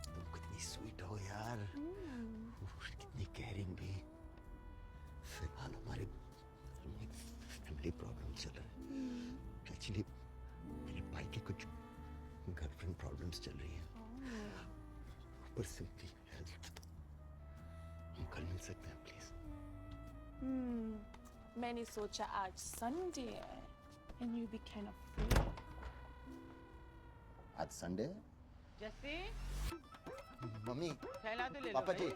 तुम कितनी स्वीट हो यार, कितनी केयरिंग भी। फिलहाल हमारे फैमिली प्रॉब्लम चल रहा है। एक्चुअली मेरे भाई के कुछ गर्लफ्रेंड प्रॉब्लम्स चल रही हैं। ऊपर से भी हेल्थ। हम कल मिल सकते हैं प्लीज? मैंने सोचा आज संडे है and you be kind of free. आज संडे है? जस्सी मम्मी, थैला तो ले लो पापा जी, भाई।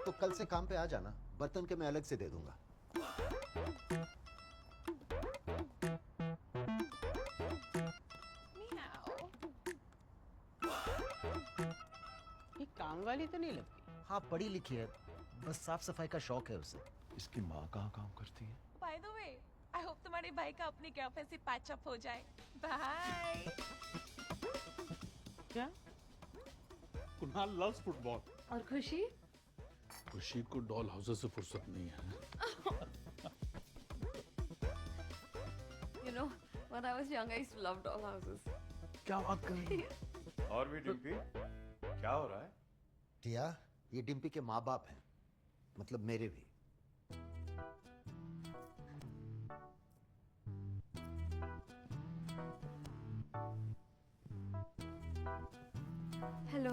तो कल से काम पे आ जाना, बर्तन के मैं अलग से दे दूंगा। ये काम वाली तो नहीं लगती। हाँ पढ़ी लिखी है, बस साफ सफाई का शौक है उसे। इसकी माँ कहाँ काम करती है? By the way, I hope तुम्हारे भाई का अपनी गर्लफ्रेंड से पैच अप हो जाए। Bye. क्या? Kunal loves football. और खुशी? खुशी को डॉल हाउसेस से फुर्सत नहीं है। You know, when I was young, I used to love doll houses. क्या बात कर रही है? और भी डिम्पी, क्या हो रहा है? टिया, ये डिम्पी के माँ बाप हैं, मतलब मेरे भी। हेलो।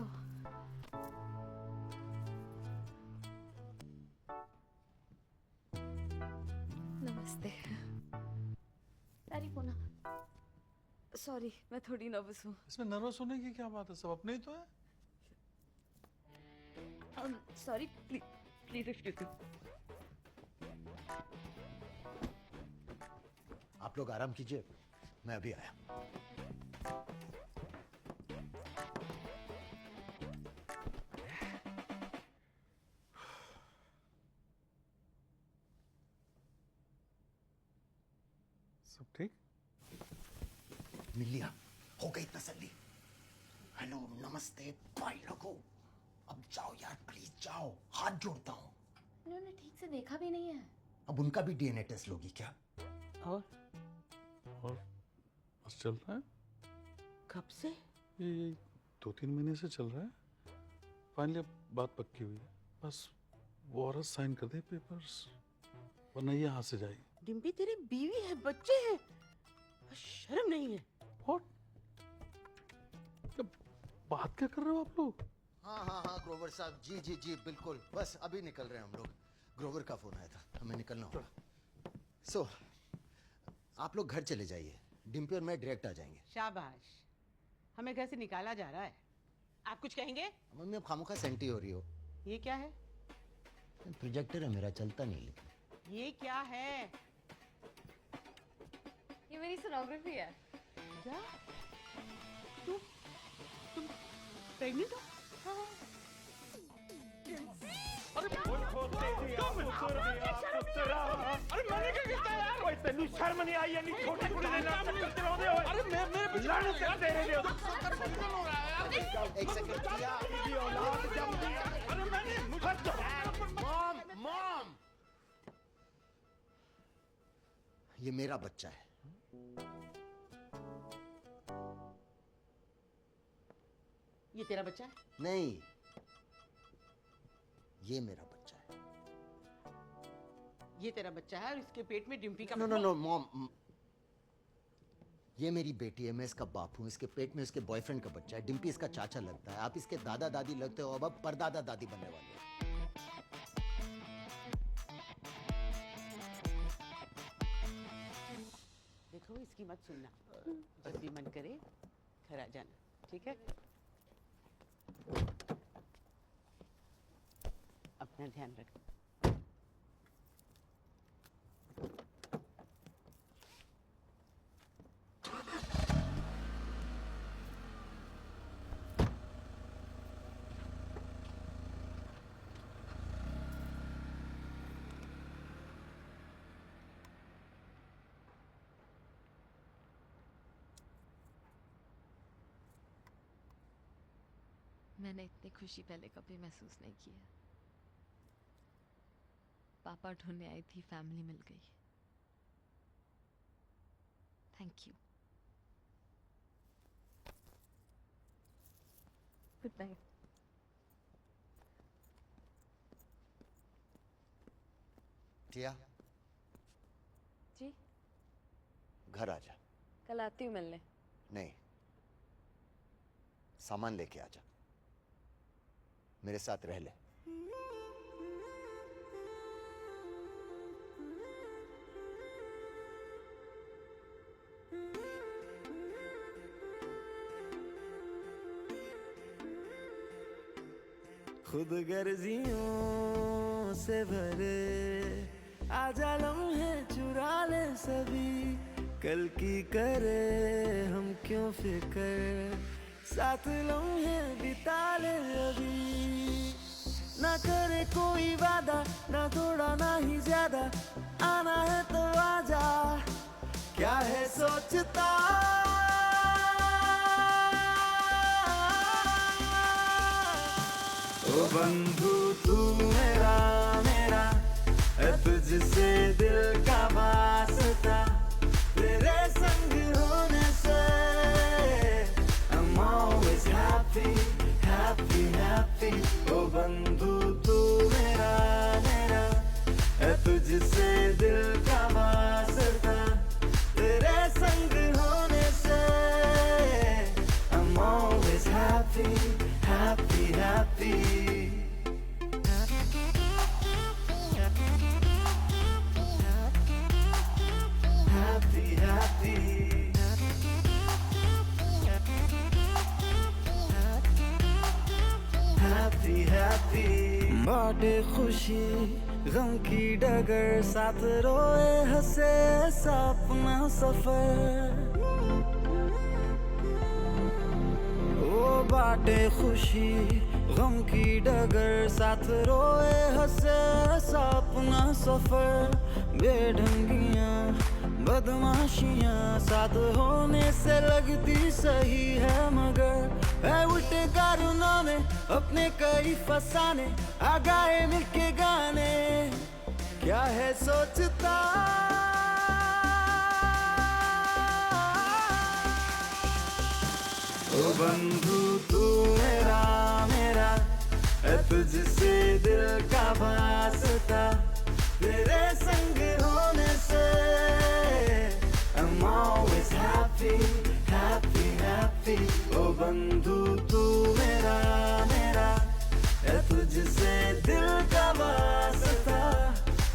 नमस्ते। अरे पूना, सॉरी मैं थोड़ी नर्वस हूँ। इसमें नर्वस होने की क्या बात है, सब अपने ही तो है। Sorry, please excuse me. आप लोग आराम कीजिए, मैं अभी आया। सब ठीक? मिल लिया, हो गई तसल्ली। हेलो, नमस्ते, बाय रखो। अब जाओ यार, प्लीज जाओ, हाथ जोड़ता हूँ। उन्होंने ठीक से देखा भी नहीं है। अब उनका भी डीएनए टेस्ट लोगी क्या? और बस चल रहा है। कब से? ये 2-3 महीने से चल रहा है। फाइनली अब बात पक्की हुई है। बस वो औरत साइन कर दे पेपर्स, वरना ये हाथ से जाएगी। डिम्पी तेरी बीवी है, बच्चे हैं, शर्म नहीं है? बात क्या कर रहे हो आप लोग? हाँ ग्रोवर साहब, जी बिल्कुल, बस अभी निकल रहे हैं हम लोग। ग्रोवर का फोन आया था, हमें निकलना होगा। सो आप लोग घर चले जाइए, डिम्पी और मैं डायरेक्ट आ जाएंगे। शाबाश, हमें घर से निकाला जा रहा है। आप कुछ कहेंगे? मम्मी अब खामोखा सेंटी हो रही हो। ये क्या है? प्रोजेक्टर है मेरा, चलता नहीं लेकिन। ये क्या है? ये मेरी सोनोग्राफी है। क्या? तुम प्रेग्नेंट हो? हाँ। अरे मैंने क्या किया यार? ओए तेनू शर्म नहीं आई? यानी छोटी कुड़ी दे नाम करते रहंदे हो। अरे मैं लड़ सकते रहंदे हो। एक सेकंड किया। ये औलाद जमदी। अरे मैंने मॉम ये मेरा बच्चा है। ये तेरा बच्चा है? नहीं, ये मेरा बच्चा है। ये तेरा बच्चा है और इसके पेट में डिम्पी का। नो मॉम, ये मेरी बेटी है, मैं इसका बाप हूँ। इसके पेट में इसके बॉयफ्रेंड का बच्चा है। डिम्पी इसका चाचा लगता है। आप इसके दादा दादी लगते हो, अब परदादा दादी बनने वाले हो। देखो इसकी मत सुनना, जब भी मन करे घर आ जाना, ठीक है? अपना ध्यान रखना। मैंने इतनी खुशी पहले कभी महसूस नहीं की है। पापा ढूंढने आई थी, फैमिली मिल गई। Thank you. Good night. Tia, ji घर आ जा। कल आती हूँ मिलने। नहीं, सामान लेके आ जा, मेरे साथ रह ले। खुद गर्जियों से भरे आजा लम्हे चुरा ले सभी, कल की करे हम क्यों फिकर, साथ लम्हे बिता ले अभी। ना करे कोई वादा, ना थोड़ा ना ही ज्यादा, आना है तो आजा, क्या है सोचता। ओ बंधु तू मेरा मेरा, तुझसे दिल का वास्ता, तेरे संग होने से I'm always happy, happy, happy। ओ बंधु तू मेरा मेरा, तुझसे दिल का वास्ता, तेरे संग होने से I'm always happy, happy, happy। बाटे खुशी गम की डगर, साथ रोए हंसे सपना सफर। ओ बाटे खुशी गम की डगर, साथ रोए हंसे सपना सफर। बेढंगियां बदमाशियां साथ होने से लगती सही है, मगर है उल्टे कारणों में अपने कई फसाने, आ गाए मिलके गाने, क्या है सोचता। ओ बंधु तू मेरा मेरा है तुझसे दिल का वास्ता तेरे संग होने से I'm always happy happy happy ओ बंधु तू मेरा मेरा है तुझसे दिल का वास्ता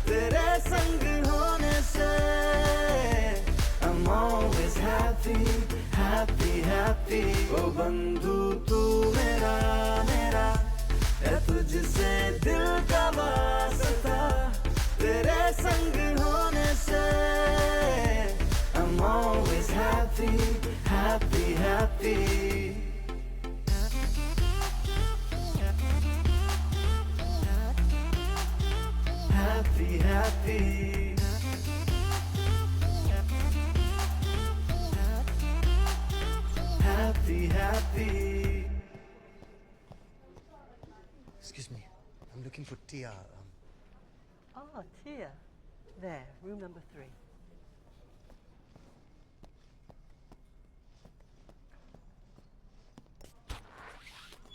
तेरे संग होने से I'm always happy happy happy ओ बंधु तू मेरा मेरा है तुझसे दिल का वास्ता तेरे संग होने से I'm always happy happy happy happy happy happy happy Excuse me, I'm looking for Tia. Oh, Tia. There, room number 3.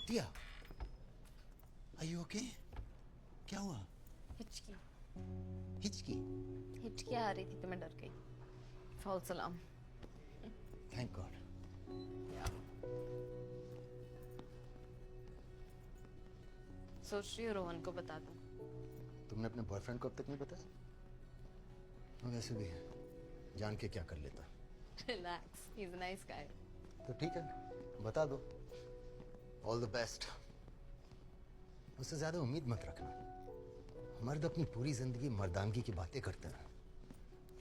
Tia, are you okay? क्या हुआ? हिचकी हिचकी? हिचकी आ रही थी तो मैं डर गई। False alarm. Thank God. सोच रही हूँ रोहन को बता दूँ। तुमने अपने बॉयफ्रेंड को अब तक नहीं बताया? वैसे भी जान के क्या कर लेता? Relax, he's a nice guy. तो ठीक है, बता दो। All the best. उससे ज्यादा उम्मीद मत रखना। मर्द अपनी पूरी जिंदगी मर्दानगी की बातें करते हैं,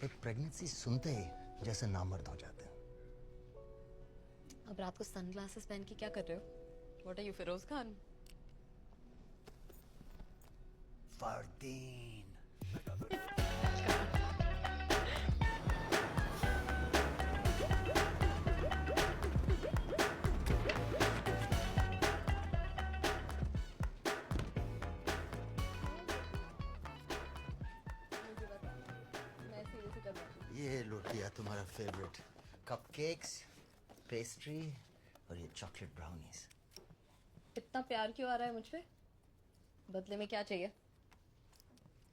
पर प्रेगनेंसी सुनते ही जैसे नामर्द हो जाते हैं। अब रात को सनग्लासेस पहन के क्या कर रहे हो? What are you, Firoz Khan? Fardeen. ये लो दिया तुम्हारा फेवरेट कपकेक्स, पेस्ट्री और ये चॉकलेट ब्राउनीज। इतना प्यार क्यों आ रहा है मुझ पे? बदले में क्या चाहिए?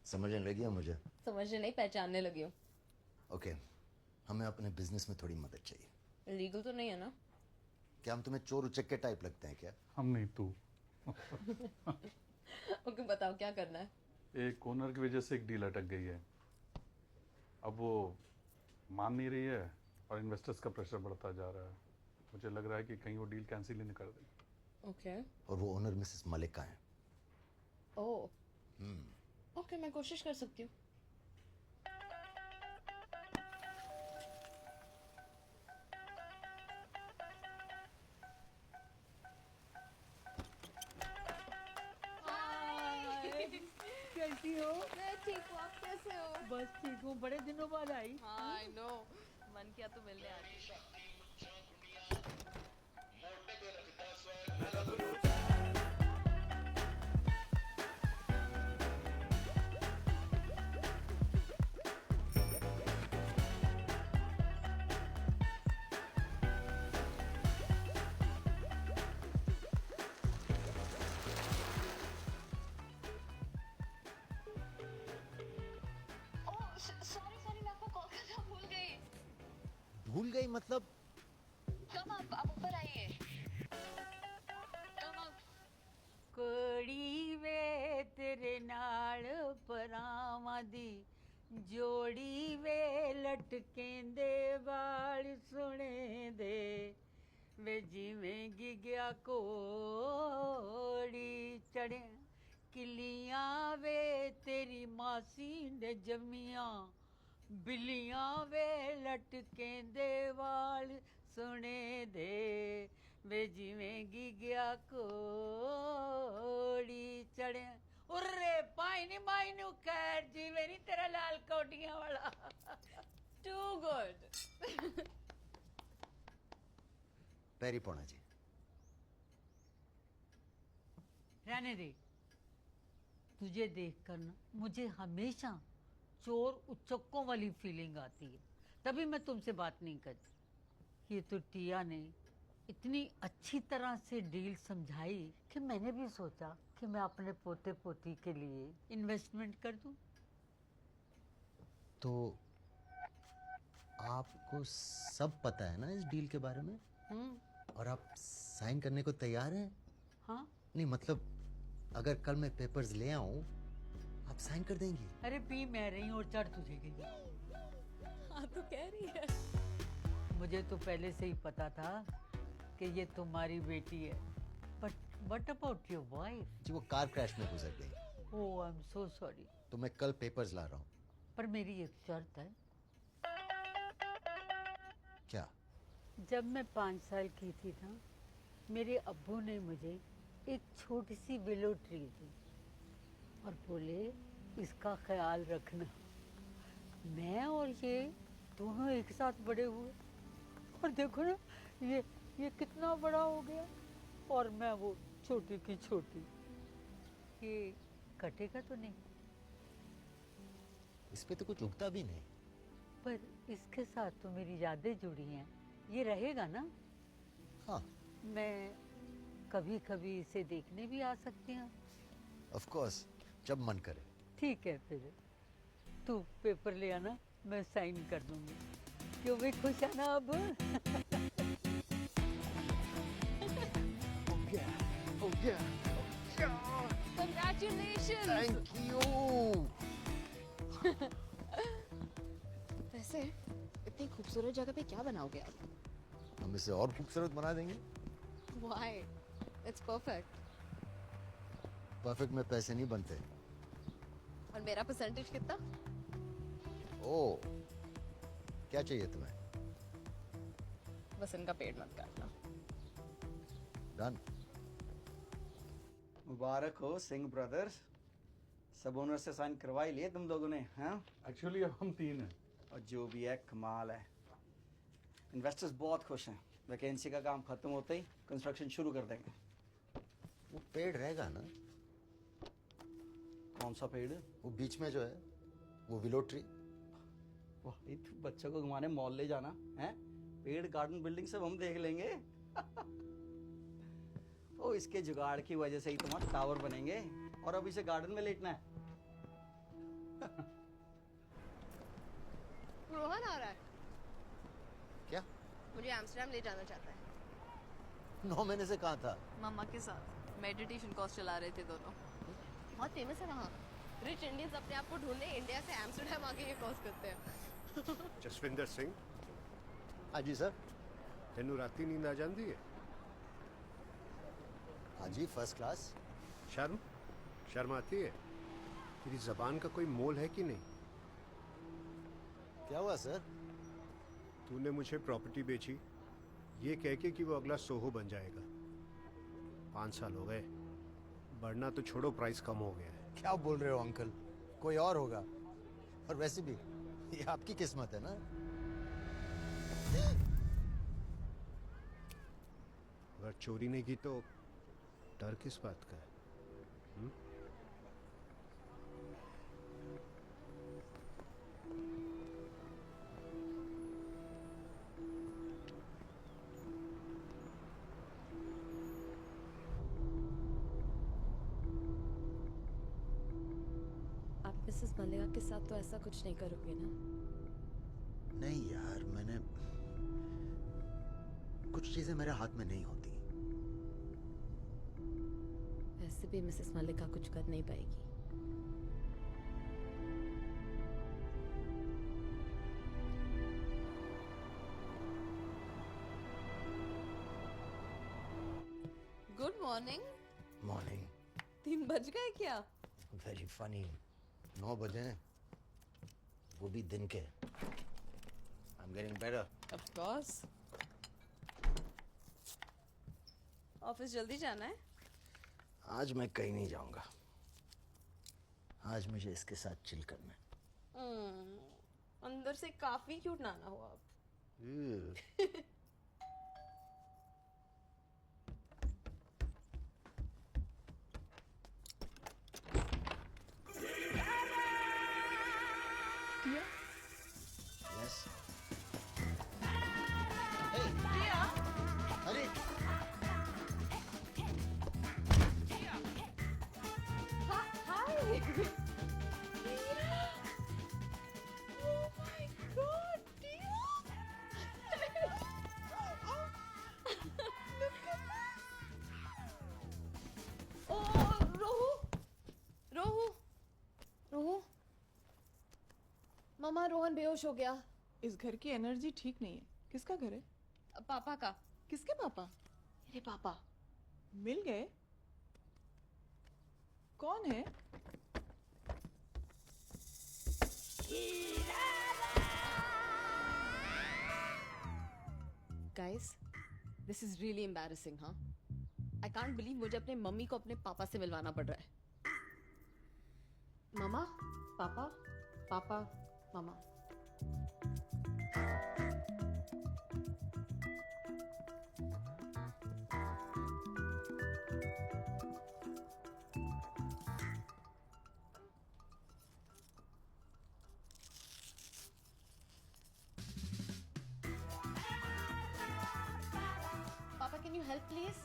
समझने लगी हो मुझे? समझने नहीं, पहचानने लगी हूँ। ओके, हमें अपने बिजनेस में थोड़ी मदद चाहिए। लीगल तो नहीं है ना? क्या हम तुम्हें चोर उचक्के टाइप लगते हैं क्या? हम नहीं, तू। ओके, बताओ क्या करना है? एक ओनर की वजह से एक डील अटक गई है। अब वो मान नहीं रही है और इन्वेस्टर्स का प्रेशर बढ़ता जा रहा है। मुझे लग रहा है कि कहीं वो डील कैंसिल ही नहीं कर दें। ओके। और वो ओनर मिसेस मलिका हैं। ओह। ओके, मैं कोशिश कर सकती हूँ। कैसी हो? मैं ठीक हूँ, आप कैसे हो? बस ठीक हूँ, बड़े दिनों बाद आई। हाँ, I know. मन किया तो मिलने आ गई। भूल गई मतलब? कम आप ऊपर आइए। कोड़ी वे तेरे नाल परावां दी जोड़ी वे लटकें दे वाल सुने दे वे जिवें गिग्या कोड़ी चढ़े किलियां वे तेरी मासी ने जमियां बिल्लियां वे लटकें दे वाल सुने दे वे जिवें गिग्या कोड़ी चढ़े उर्रे पाइनी माइनू खैर जीवे नी तेरा लाल कोटियां वाला। Too good. पैरी पौना जी। रहने दे, तुझे देखकर ना मुझे हमेशा चोर उचक्कों वाली फीलिंग आती है, तभी मैं तुमसे बात नहीं करती। ये तो टिया ने इतनी अच्छी तरह से डील समझाई कि मैंने भी सोचा कि मैं अपने पोते पोती के लिए इन्वेस्टमेंट कर दूं। तो आपको सब पता है ना इस डील के बारे में? और आप साइन करने को तैयार हैं? हाँ। नहीं मतलब अगर कल मैं पेपर्स ले आऊं आप साइन कर देंगी? अरे पी मैं रही हूँ और चढ़ तुझे गई। हाँ तो कह रही है। मुझे तो पहले से ही पता था कि ये तुम्हारी बेटी है। But what about your wife? जी वो कार क्रैश में गुजर गई। Oh I am so sorry. तो मैं कल पेपर्स ला रहा हूँ। पर मेरी एक शर्त है। क्या? जब मैं 5 साल की थी ना, मेरे अब्बू ने मुझे एक छोटी सी विलो ट्री दी और बोले इसका ख्याल रखना। मैं और ये दोनों एक साथ बड़े हुए और देखो ना ये कितना बड़ा हो गया और मैं वो छोटी की छोटी। ये कटेगा तो नहीं? इस पे तो कुछ उगता भी नहीं। पर इसके साथ तो मेरी यादें जुड़ी हैं, ये रहेगा ना? हाँ। मैं कभी कभी इसे देखने भी आ सकती हूँ? ऑफ कोर्स, जब मन करे। ठीक है फिर तू पेपर ले आना, मैं साइन कर दूंगी। क्यों भी खुश है ना अब? Congratulations! Thank you! वैसे इतनी खूबसूरत जगह पे क्या बनाओगे आप? हम इसे और खूबसूरत बना देंगे। Why? It's perfect. परफेक्ट में पैसे नहीं बनते। और मेरा परसेंटेज कितना? ओह, क्या चाहिए तुम्हें? बस इनका पेट मत काटना। डन। मुबारक हो सिंह ब्रदर्स, सब ओनर से साइन करवा ही लिए तुम लोगों ने, हाँ? एक्चुअली अब हम 3 हैं। और जो भी है कमाल है। इन्वेस्टर्स बहुत खुश हैं। वैकेंसी का काम खत्म होते ही कंस्ट्रक्शन शुरू कर देंगे। वो पेड़ रहेगा ना? कौन सा पेड़? वो बीच में जो है, वो विलो ट्री। वही तू बच्चों को घुमाने मॉल ले जाना है? पेड़ गार्डन बिल्डिंग सब हम देख लेंगे। तो इसके जुगाड़ की वजह से ही तुम्हारा टावर बनेंगे और अब इसे गार्डन में लेटना है। रोहन आ रहा है। क्या? मुझे एम्स्टर्डम ले जाना चाहता है। 9 महीने से कहाँ था? मम्मा के साथ मेडिटेशन कोर्स चला रहे थे दोनों। बहुत फेमस है वहाँ। रिच इंडियंस अपने आप को ढूंढने इंडिया से एम्स्टर्डम आके ये कोर्स करते हैं। जसविंदर सिंह। हाँ जी सर। तेनू राती नींद आ जाती है? हाँ जी, फर्स्ट क्लास। शर्म आती है? तेरी जबान का कोई मोल है कि नहीं? क्या हुआ सर? तूने मुझे प्रॉपर्टी बेची ये कह के कि वो अगला सोहो बन जाएगा। 5 साल हो गए, बढ़ना तो छोड़ो, प्राइस कम हो गया है। क्या बोल रहे हो अंकल? कोई और होगा। और वैसे भी ये आपकी किस्मत है ना। अगर चोरी नहीं की तो डर किस बात का है? आप मिसेस मलिका के साथ तो ऐसा कुछ नहीं करोगे ना? नहीं यार, मैंने कुछ चीजें मेरे हाथ में नहीं होती। वैसे भी मिसेस मलिका कुछ कर नहीं पाएगी। Good morning. मॉर्निंग। 3 बज गए क्या? Very funny. 9 बजे, वो भी दिन के। I'm getting better. Of course. Office जल्दी जाना है? आज मैं कहीं नहीं जाऊंगा। आज मुझे इसके साथ चिल करना है। अंदर से काफी क्यूट नाना हो आप। Yes. Priya? अरे मामा रोहन बेहोश हो गया। इस घर की एनर्जी ठीक नहीं है। किसका घर है? पापा का। किसके पापा? मेरे पापा मिल गए? कौन है? Guys, this is really embarrassing, huh? I can't believe मुझे अपने मम्मी को अपने पापा से मिलवाना पड़ रहा है। मामा, पापा, पापा, मामा। Papa, can you help, please?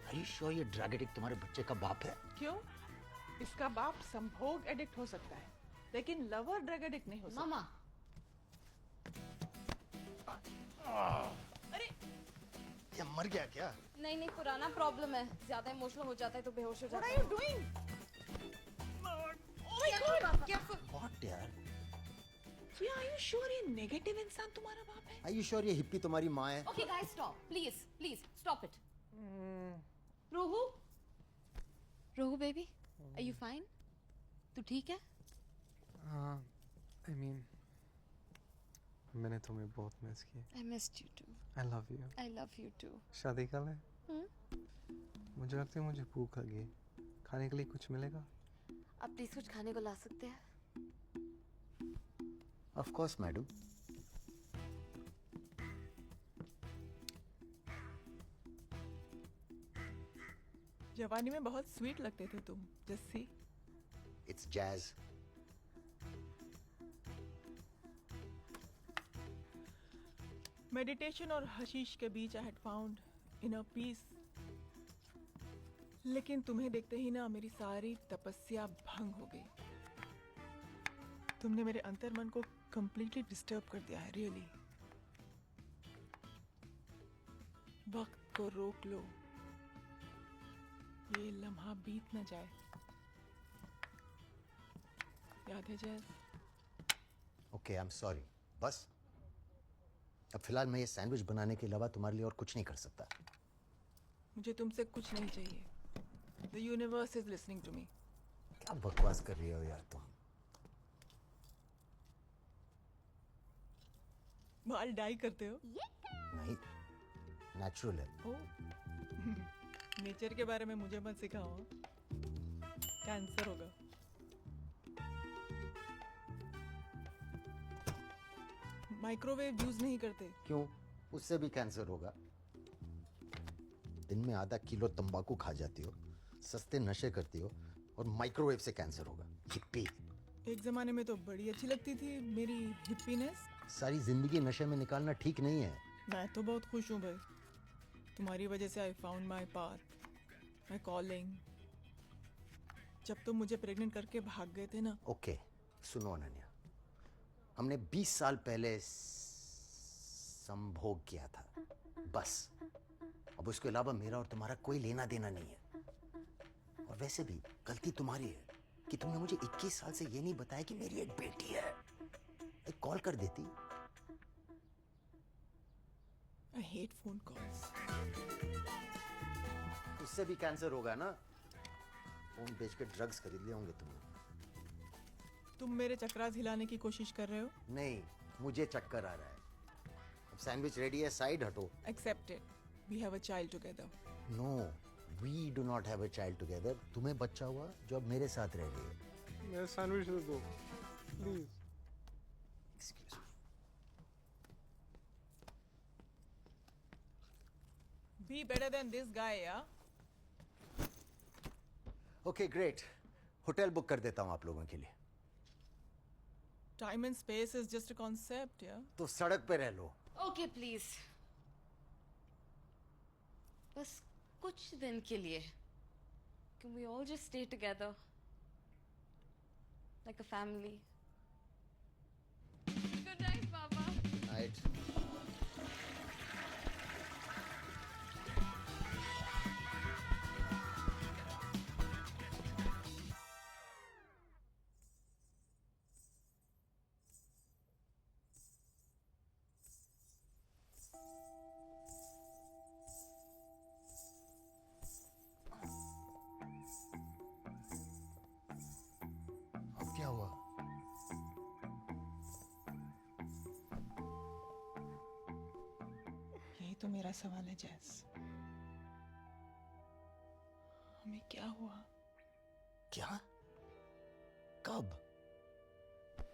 Are you sure ये ड्रग एडिक्ट तुम्हारे बच्चे का बाप है? क्यों? इसका बाप संभोग एडिक्ट हो सकता है, लेकिन लवर ड्रग एडिक्ट नहीं हो सकता। मामा। अरे ये मर गया क्या? नहीं नहीं, पुराना प्रॉब्लम है। ज्यादा इमोशनल हो जाता है तो बेहोश हो जाता है। What are you doing? Oh my God! What यार? Yeah, are you sure ये नेगेटिव इंसान तुम्हारा बाप है? Are you sure ये हिप्पी तुम्हारी माँ है? Okay, guys, stop. Please, please, stop it. Rohu? Rohu baby, are you fine? तू ठीक है? I mean, मैंने तुम्हें बहुत मिस किया। I missed you too. I love you. I love you too. शादी कब है? हम्म? मुझे लगता है मुझे भूख लगी है। खाने के लिए कुछ मिलेगा? आप प्लीज कुछ खाने को ला सकते हैं? Of course, madam. जवानी में बहुत स्वीट लगते थे तुम, जस्सी। It's jazz. मेडिटेशन और हशीश के बीच I had found inner peace. लेकिन तुम्हें देखते ही ना मेरी सारी तपस्या भंग हो गई। तुमने मेरे अंतर्मन को completely डिस्टर्ब कर दिया है, रियली। वक्त को रोक लो, ये लम्हा बीत न जाए। याद है जैस? Okay, I'm sorry. बस अब फिलहाल मैं ये सैंडविच बनाने के अलावा तुम्हारे लिए और कुछ नहीं कर सकता। मुझे तुमसे कुछ नहीं चाहिए। The universe is listening to me. क्या बकवास कर रही हो यार तुम? बाल डाई करते हो? नहीं, नेचुरल है। नेचर के बारे में मुझे मत सिखाओ, कैंसर होगा। माइक्रोवेव यूज नहीं करते। क्यों? उससे भी कैंसर होगा। दिन में आधा किलो तंबाकू खा जाती हो, सस्ते नशे करती हो और माइक्रोवेव से कैंसर होगा। हिप्पी। एक जमाने में तो बड़ी अच्छी लगती थी मेरी हिप्पीनेस। सारी जिंदगी नशे में निकालना ठीक नहीं है। मैं तो बहुत खुश हूँ भाई, तुम्हारी वजह से I found my path, my calling. जब तुम मुझे प्रेग्नेंट करके भाग गए थे ना। ओके, सुनो अनन्या, हमने 20 साल पहले संभोग किया था, बस। अब उसके अलावा मेरा और तुम्हारा कोई लेना देना नहीं है। और वैसे भी गलती तुम्हारी है कि तुमने मुझे 21 साल से ये नहीं बताया कि मेरी एक बेटी है। एक कॉल कर देती। I hate phone calls. उससे भी कैंसर होगा ना। फोन बेच के ड्रग्स खरीद लिए होंगे तुमने। तुम मेरे चक्रास हिलाने की कोशिश कर रहे हो? नहीं, मुझे चक्कर आ रहा है। अब सैंडविच रेडी है, साइड हटो। Accepted. We have a child together. No, we do not have a child together. तुम्हें बच्चा हुआ जो अब मेरे साथ रह रही है। मेरा सैंडविच दे दो, please. Excuse me. Be better than this guy, yeah? Okay, great. Hotel book कर देता हूँ आप लोगों के लिए। Time and space is just a concept, yeah? तो सड़क पे रह लो। Okay, please. बस कुछ दिन के लिए. Can we all just stay together? Like a family. Good night, Papa. Night. तो मेरा सवाल है जैस, हमें क्या हुआ? क्या? कब?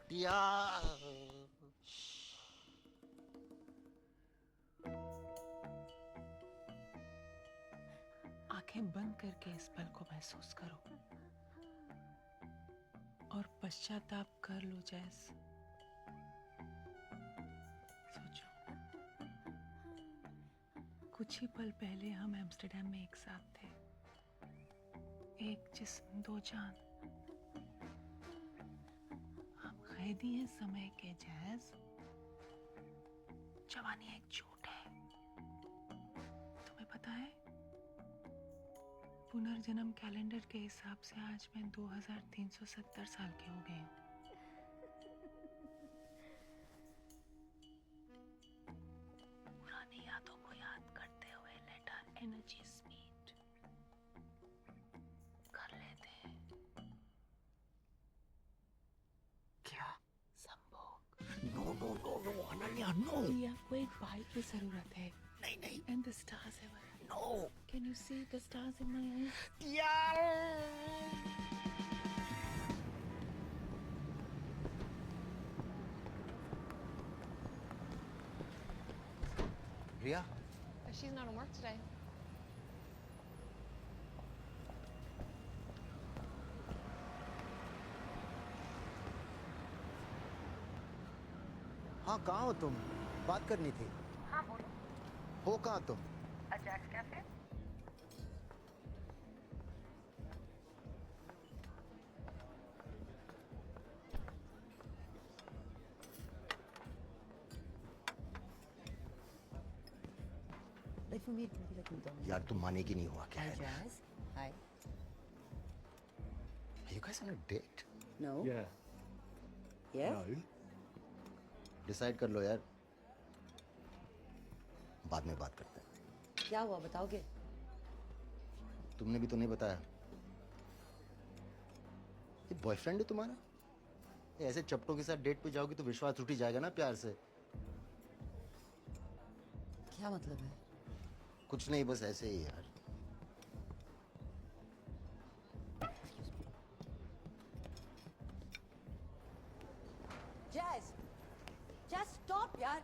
टिया। आंखें बंद करके इस पल को महसूस करो और पश्चाताप कर लो जैस। सोचो, कुछ ही पल पहले हम एम्स्टर्डम में एक साथ थे, एक जिस्म दो जान। हम कैदी हैं समय के जैस। जवानी एक झूठ है, तुम्हें पता है? पुनर्जन्म कैलेंडर के हिसाब से आज मैं 2370 साल की हो गई हूँ। पुरानी यादों को याद करते हुए लेट आवर एनर्जीज मीट कर लेते हैं। क्या? संभोग। No no no no Ananya, no. Priya को एक भाई की जरूरत है। नहीं नहीं। And the stars have arrived. No. Can you see the stars in my eyes? Riya, She's not on work today. हाँ कहाँ हो तुम? बात करनी थी। हाँ बोलो। हो कहाँ तुम? Ajax cafe? यार तुम मानेगी नहीं हुआ क्या है? Jazz. Hi. Are you guys on a date? No. Yeah. Yeah. Decide कर लो यार, बाद में बात करते हैं। क्या हुआ बताओगे? तुमने भी तो नहीं बताया। ये बॉयफ्रेंड है तुम्हारा? ये ऐसे चपटों के साथ डेट पे जाओगी तो विश्वास टूट ही जाएगा ना प्यार से। क्या मतलब है? कुछ नहीं, बस ऐसे ही यार। Jazz. Jazz stop यार,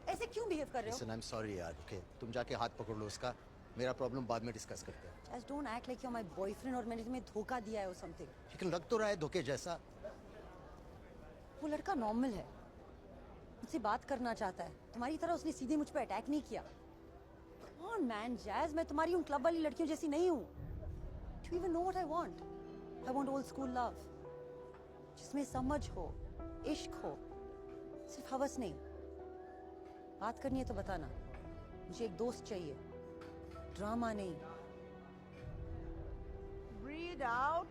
ऐसे क्यों बिहेव कर रहे हो? Listen, I'm sorry यार, okay? तुम जाके हाथ पकड़ लो उसका, मेरा प्रॉब्लम बाद में डिस्कस करते हैं। Jazz don't act like you're my boyfriend और मैंने तुम्हें धोखा दिया है or something. लेकिन लग तो रहा है धोखे जैसा। वो लड़का नॉर्मल है, मुझसे बात करना चाहता है, तुम्हारी तरह उसने सीधे मुझ पे अटैक नहीं किया। Come on man, Jazz, मैं तुम्हारी उन क्लब वाली लड़कियों जैसी नहीं हूँ। Do you even know what I want? I want old school love, जिसमें समझ हो, इश्क हो, सिर्फ हवस नहीं। बात करनी है तो बताना, मुझे एक दोस्त चाहिए, ड्रामा नहीं। Breathe out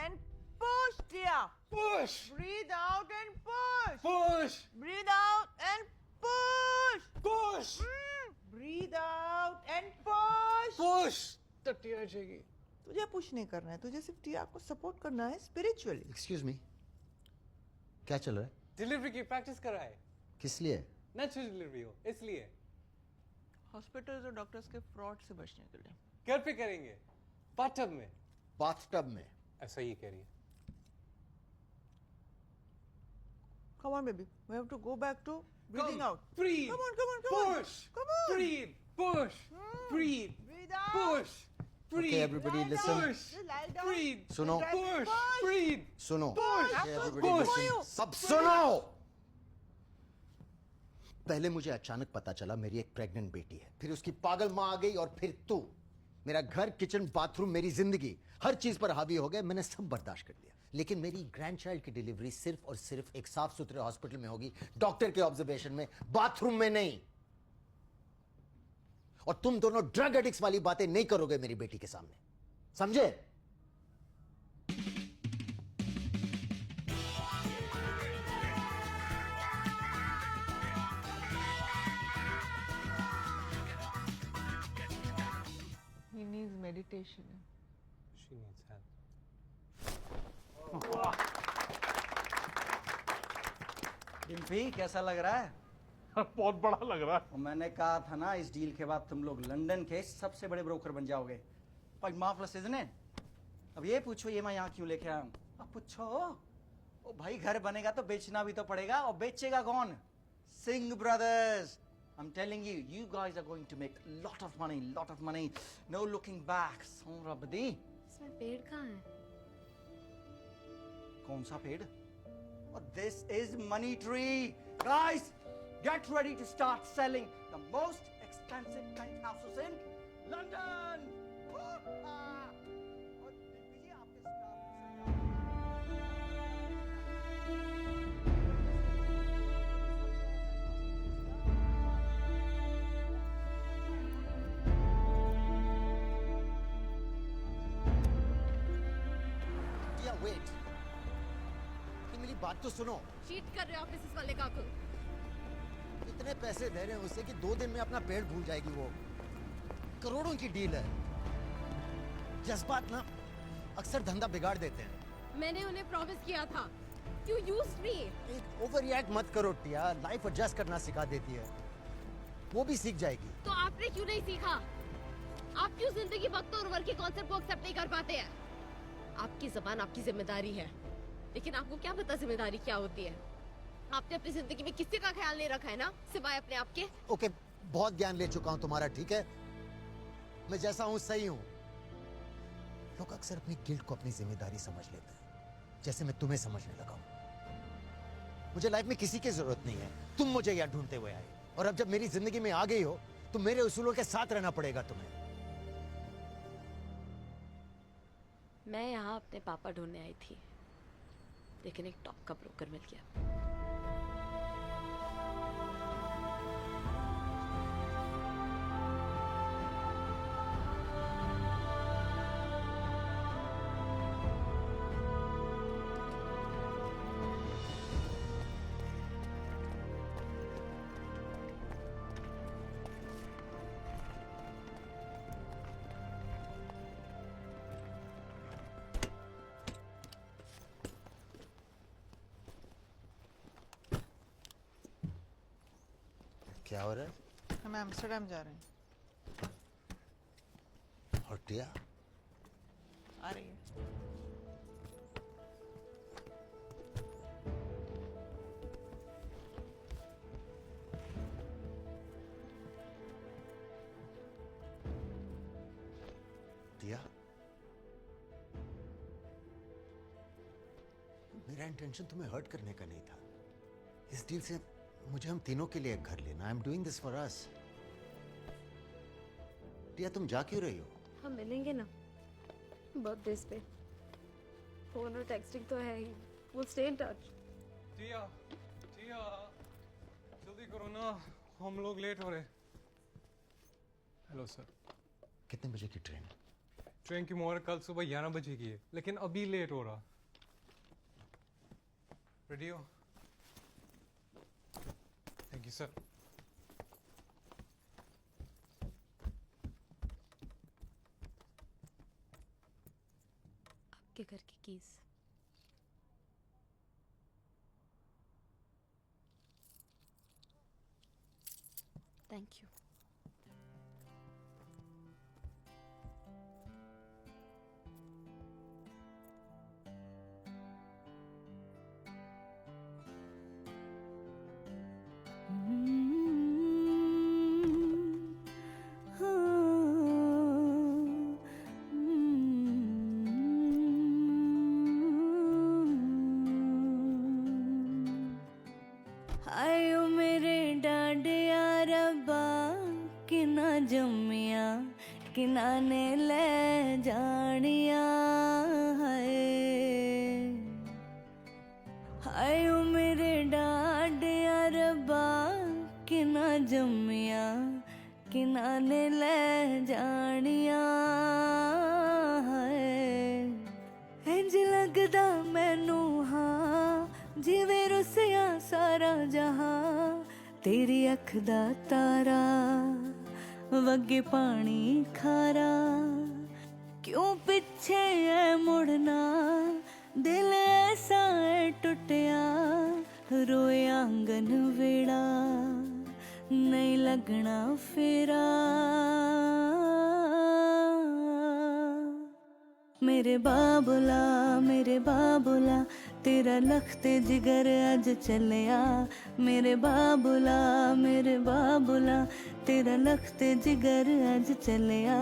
and push, dear. Push. Breathe out and push. Push. Breathe out and push. Push. Breathe out and push. Push. तब टीयर चाहिए। तुझे पुश नहीं करना है, तुझे सिर्फ टीयर को सपोर्ट करना है स्पिरिचुअली। Excuse me, क्या चल रहा है? डिलीवरी की प्रैक्टिस कर रहा है। किस लिए? नेचुरल डिलीवरी हो इसलिए। हॉस्पिटल्स और डॉक्टर्स के फ्रॉड से बचने के लिए। घर पे करेंगे, बाथटब में। बाथटब में? ऐसा ही कह रही है। Come on baby, we have to go back to breathing out. Breathe. Come on, come on, come on. Push. Come on. Breathe. Push. Breathe. Breathe out. Push. Breathe. Okay, everybody listen. Push. Lie down. Breathe. सुनो। Push. Breathe. सुनो। Push. Okay, everybody Push. listen. सब सुनो। पहले मुझे अचानक पता चला मेरी एक प्रेग्नेंट बेटी है, फिर उसकी पागल माँ आ गई और फिर तू। मेरा घर, किचन, बाथरूम, मेरी जिंदगी, हर चीज पर हावी हो गए। मैंने सब बर्दाश्त कर लिया, लेकिन मेरी ग्रैंडचाइल्ड की डिलीवरी सिर्फ और सिर्फ एक साफ सुथरे हॉस्पिटल में होगी, डॉक्टर के ऑब्जर्वेशन में, बाथरूम में नहीं। और तुम दोनों ड्रग एडिक्ट्स वाली बातें नहीं करोगे मेरी बेटी के सामने, समझे? He needs meditation. She needs help. Dimpy कैसा लग रहा है? बहुत बड़ा लग रहा है। और मैंने कहा था ना, इस डील के बाद तुम लोग लंदन के सबसे बड़े ब्रोकर बन जाओगे। Quite marvelous, isn't it? अब ये पूछो ये मैं यहाँ क्यों लेके आया हूँ? अब पूछो, ओ भाई घर बनेगा तो बेचना भी तो पड़ेगा, और बेचेगा कौन? Singh Brothers. I'm telling you, you guys are going to make lot of money, no looking back. Somra बदी। इसमें पेड़ कहाँ है? कौन सा पेड़? और this is money tree. Guys, get ready to start selling the most expensive penthouses in London. Yeah, wait. मेरी बात तो सुनो। चीट कर रहे हो ऑफिस वाले का को। इतने पैसे दे रहे हैं उसे कि 2 दिन में अपना पेड़ भूल जाएगी वो। करोड़ों की डील है। जज्बात ना अक्सर धंधा बिगाड़ देते हैं। मैंने उन्हें प्रॉमिस किया था। You used me. एक ओवर रिएक्ट मत करो टिया, लाइफ एडजस्ट करना सिखा देती है। वो भी सीख जाएगी। तो आपने क्यों नहीं सीखा? आप क्यों जिंदगी वक्त और उम्र के कॉन्सेप्ट को एक्सेप्ट नहीं कर पाते हैं? आपकी जबान आपकी जिम्मेदारी है, लेकिन आपको क्या पता जिम्मेदारी क्या होती है? आपने अपनी जिंदगी में किसी का ख्याल नहीं रखा है ना, सिवाय अपने आप के। ओके, बहुत ज्ञान ले चुका हूँ तुम्हारा, ठीक है? मैं जैसा हूँ सही हूँ। लोग अक्सर अपनी गिल्ट को अपनी जिम्मेदारी समझ लेते हैं, जैसे मैं तुम्हें समझने लगा हूँ। मुझे लाइफ में किसी की जरूरत नहीं है, तुम मुझे यहाँ ढूंढते हुए आए, और अब जब मेरी जिंदगी में आ गई हो तो मेरे उसूलों के साथ रहना पड़ेगा तुम्हें। मैं यहाँ अपने पापा ढूंढने आई थी, लेकिन एक टॉप का ब्रोकर मिल गया। क्या हो रहा है? हम एम्स्टर्डम जा रहे हैं। और टिया? आ रही है। टिया, मेरा इंटेंशन तुम्हें हर्ट करने का नहीं था। इस डील से मुझे हम तीनों के लिए एक घर लेना। I am doing this for us. Tia, तुम जा क्यों रही हो? हम मिलेंगे ना बर्थडेज पे। फोन और टेक्सटिंग तो है ही। We'll stay in touch. टिया, जल्दी करो ना, हम लोग लेट हो रहे। Hello sir. कितने बजे की ट्रेन? ट्रेन की मोहर कल सुबह 11 बजे की है, लेकिन अभी लेट हो रहा। रेडी हो? Thank you sir. आपके घर की कीज। Thank you. आयो मेरे डांडिया रब्बा किना जम्मिया किना ने ले जानिया है। आयो मेरे डांडिया रब्बा किना जम्मिया किना ने ले जानिया है। इंज लगदा मैनू हाँ जिवें रुसिया सारा जहां, तेरी अख दा तारा वगे पानी खारा। क्यों पीछे है मुड़ना, दिल ऐसा है टुटिया, रोए आंगन वेड़ा। लगना फेरा। मेरे बाबुला तेरा लखते जिगर अज चलिया। मेरे बाबुला तेरा लखते जिगर अज चलिया।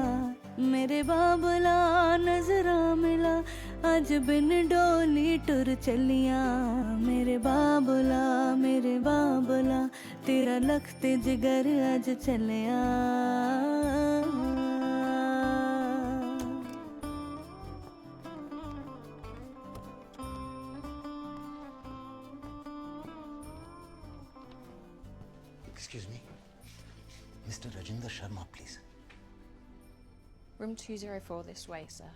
मेरे बाबुला नजरा मिला अज बिन डोली टुर चलिया। मेरे बाबुला तेरा लखते जिगर अज चलिया। Excuse me, Mr. Rajinder Sharma, please. Room 204 this way, sir.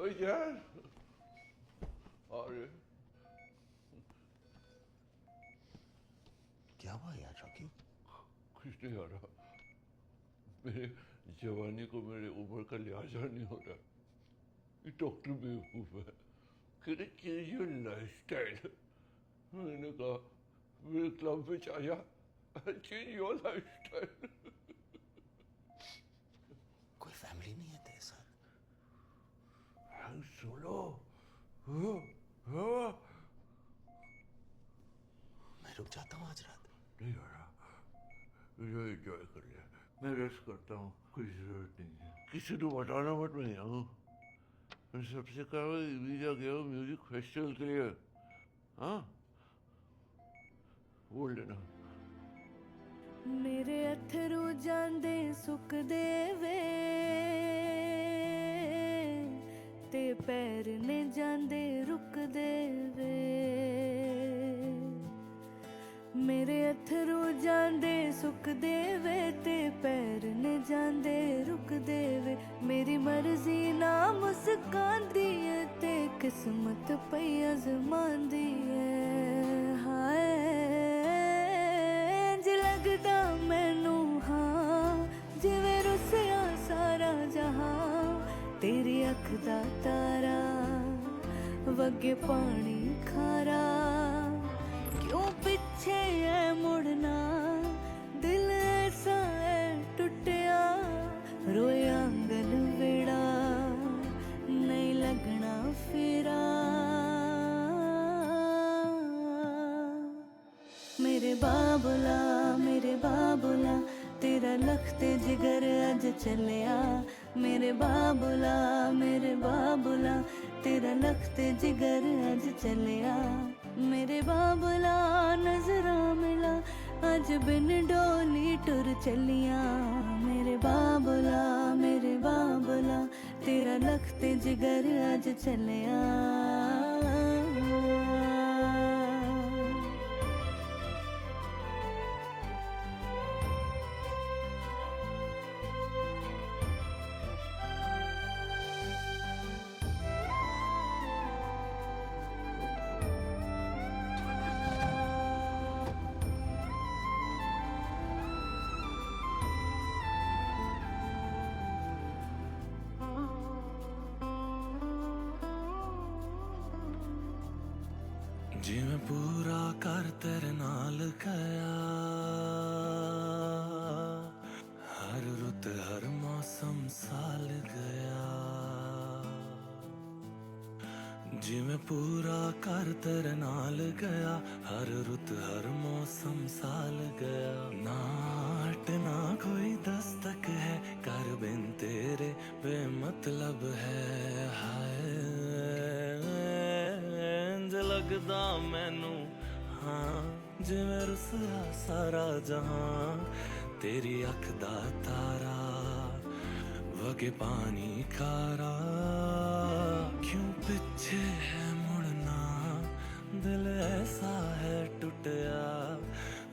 ओए यार, अरे क्या हुआ यार रॉकी? कुछ नहीं हो रहा। मेरे जवानी को मेरे उम्र का लिहाजा नहीं हो रहा। ये डॉक्टर बेवकूफ है, कहते चेंज योर लाइफस्टाइल। मैंने कहा मेरे क्लब में आया, चेंज योर लाइफस्टाइल। कोई फैमिली नहीं है तेरे साथ? सुनो, मैं रुक जाता हूँ आज रात। नहीं हो रहा, मुझे एंजॉय कर लिया। मैं रेस्ट करता हूँ, कोई जरूरत नहीं है। किसी को बताना मत मैं यहाँ हूँ। मैं सबसे कहा वीजा गया हूँ म्यूजिक फेस्टिवल के लिए। हाँ बोल देना। मेरे अथरू जांदे सुकदे वे ते पैर ने जांदे रुकदे वे। मेरे अथरू जांदे सुकदे वे ते पैर ने जांदे रुकदे वे। मेरी मर्जी ना मुस्कांदी है ते किस्मत पई अजमांदी है। हाय इंज लगदा मैनू हाँ जिवें रुसिया सारा जहां। तेरी अख दा तारा वगे पानी खारा। क्यों पीछे है मुड़ना, दिल ऐसा है टुटिया। रोए आंगन वेड़ा नहीं लगना फेरा। मेरे बाबुला तेरा लखते जिगर अज चलिया। मेरे बाबुला तेरा लखते जिगर अज चलिया। मेरे बाबुला नजरा मिला अज बिन डोली टुर चलिया। मेरे बाबुला तेरा लखते जिगर अज चलिया। जिवें पूरा कर तेरे नाल गया। हर रुत हर मौसम साल गया। जिवें पूरा कर तेरे नाल गया। हर रुत हर मौसम साल गया। नाट ना कोई दस्तक है, कर बिन तेरे बेमतलब है। हाय लगदा मैनू हाँ जिवें रुसिया सारा जहां। तेरी अख दा तारा वगे पानी खारा। क्यों पीछे है मुड़ना, दिल ऐसा है टूटा।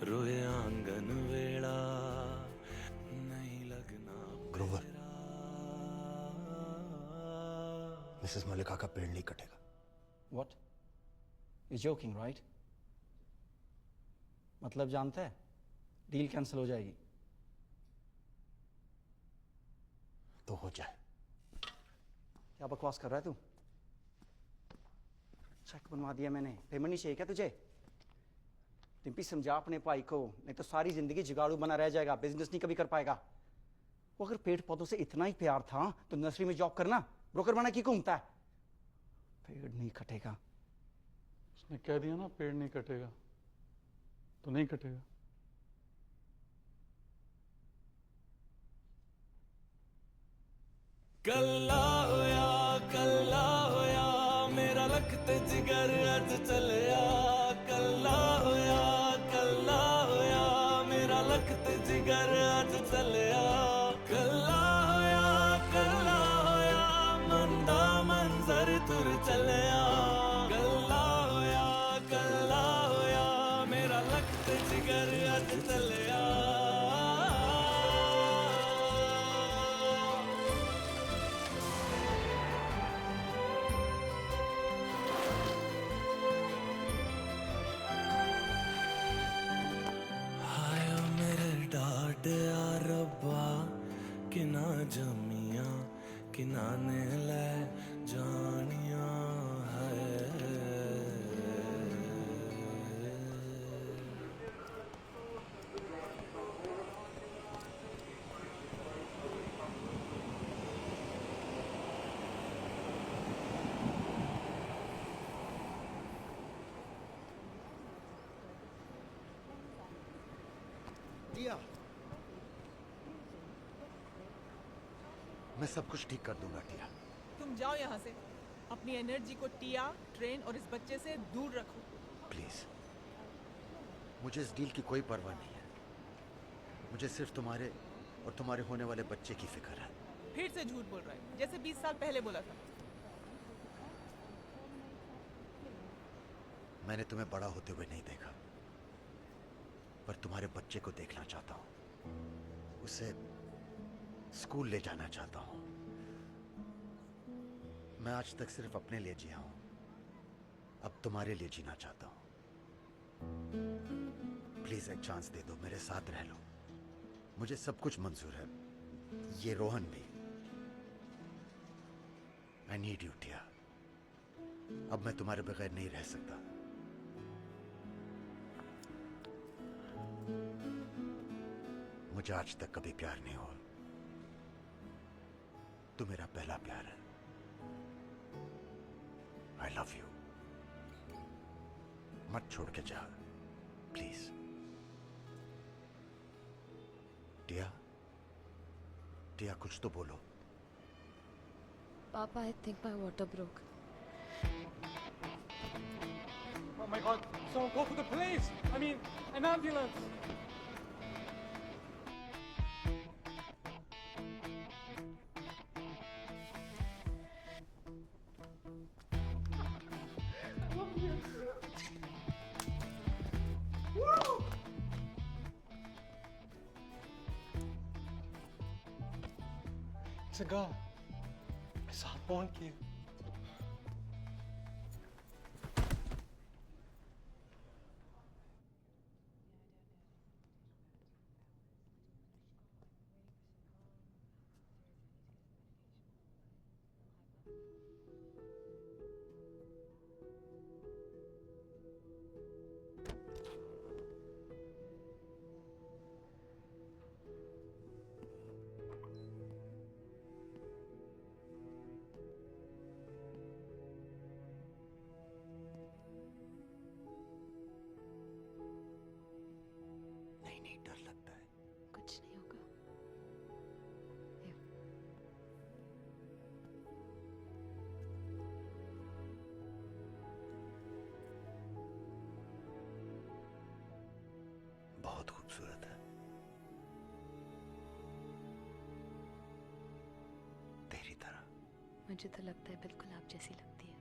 रोए आंगन वेड़ा नहीं लगना। ग्रोवर, मिसेस मलिका का पेड़ नहीं कटेगा। What? You're joking, right? मतलब जानता है डील कैंसिल हो जाएगी। तो हो जाए। क्या बकवास कर रहा है तू? चेक बनवा दिया मैंने, पेमेंट नहीं चाहिए क्या तुझे? डिम्पी समझा अपने भाई को, नहीं तो सारी जिंदगी जुगाड़ू बना रह जाएगा, बिजनेस नहीं कभी कर पाएगा। वो अगर पेड़ पौधों से इतना ही प्यार था तो नर्सरी में जॉब करना, ब्रोकर बना की घूमता है। पेड़ नहीं कटेगा। उसने कह दिया ना पेड़ नहीं कटेगा, तो नहीं कटेगा। कल्ला होया मेरा लखत जिगर अज चलिया। कल्ला होया मेरा लखत जिगर अज चलिया। कल्ला होया मंदा मंजर तुर चलिया। कल्ला होया मेरा लखत जिगर अज चलिया। किना जमिया किना ने ले जानिया है। टिया, मैं सब कुछ ठीक कर दूंगा टिया। तुम जाओ यहाँ से, अपनी एनर्जी को टिया, ट्रेन और इस बच्चे से दूर रखो। प्लीज, मुझे इस डील की कोई परवाह नहीं है। मुझे सिर्फ तुम्हारे और तुम्हारे होने वाले बच्चे की फिक्र है। फिर से झूठ बोल रहा है, जैसे 20 साल पहले बोला था। मैंने तुम्हें बड़ा होते हुए नहीं देखा, पर तुम्हारे बच्चे को देखना चाहता हूँ। उसे स्कूल ले जाना चाहता हूँ। मैं आज तक सिर्फ अपने लिए जिया हूँ, अब तुम्हारे लिए जीना चाहता हूँ। प्लीज एक चांस दे दो, मेरे साथ रह लो। मुझे सब कुछ मंजूर है, ये रोहन भी। I need you Tia. अब मैं तुम्हारे बगैर नहीं रह सकता। मुझे आज तक कभी प्यार नहीं हुआ। तू मेरा पहला प्यार है। I love you. मत छोड़ के जा प्लीज। टिया, टिया कुछ तो बोलो। Papa, I think my water broke. Oh my God! Someone call for the police! I mean, an ambulance! It's a girl. I saw a born kid. नहीं, डर लगता है। कुछ नहीं होगा। बहुत खूबसूरत है। तेरी तरह। मुझे तो लगता है बिल्कुल आप जैसी लगती है।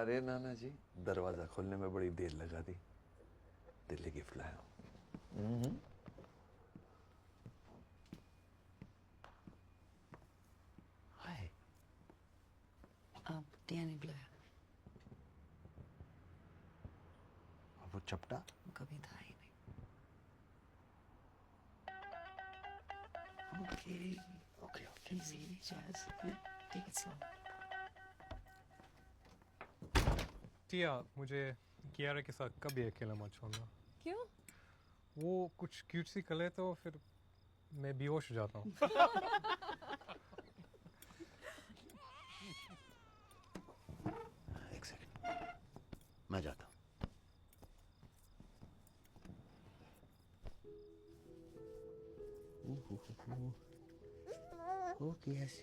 अरे नाना जी, दरवाजा खोलने में बड़ी देर लगा दी। दिल्ली गिफ्ट लाया हूँ। हाय। आप डीएनए बुलाया। और वो चपटा कभी था ही नहीं। Okay. Easy, Jazz. Take it slow. टिया, मुझे कियारा के साथ कभी अकेला मत छोड़ना। क्यों? वो कुछ क्यूट सी कले तो फिर मैं बेहोश हो जाता हूँ। एक सेकंड, मैं जाता हूँ। Okay, yes.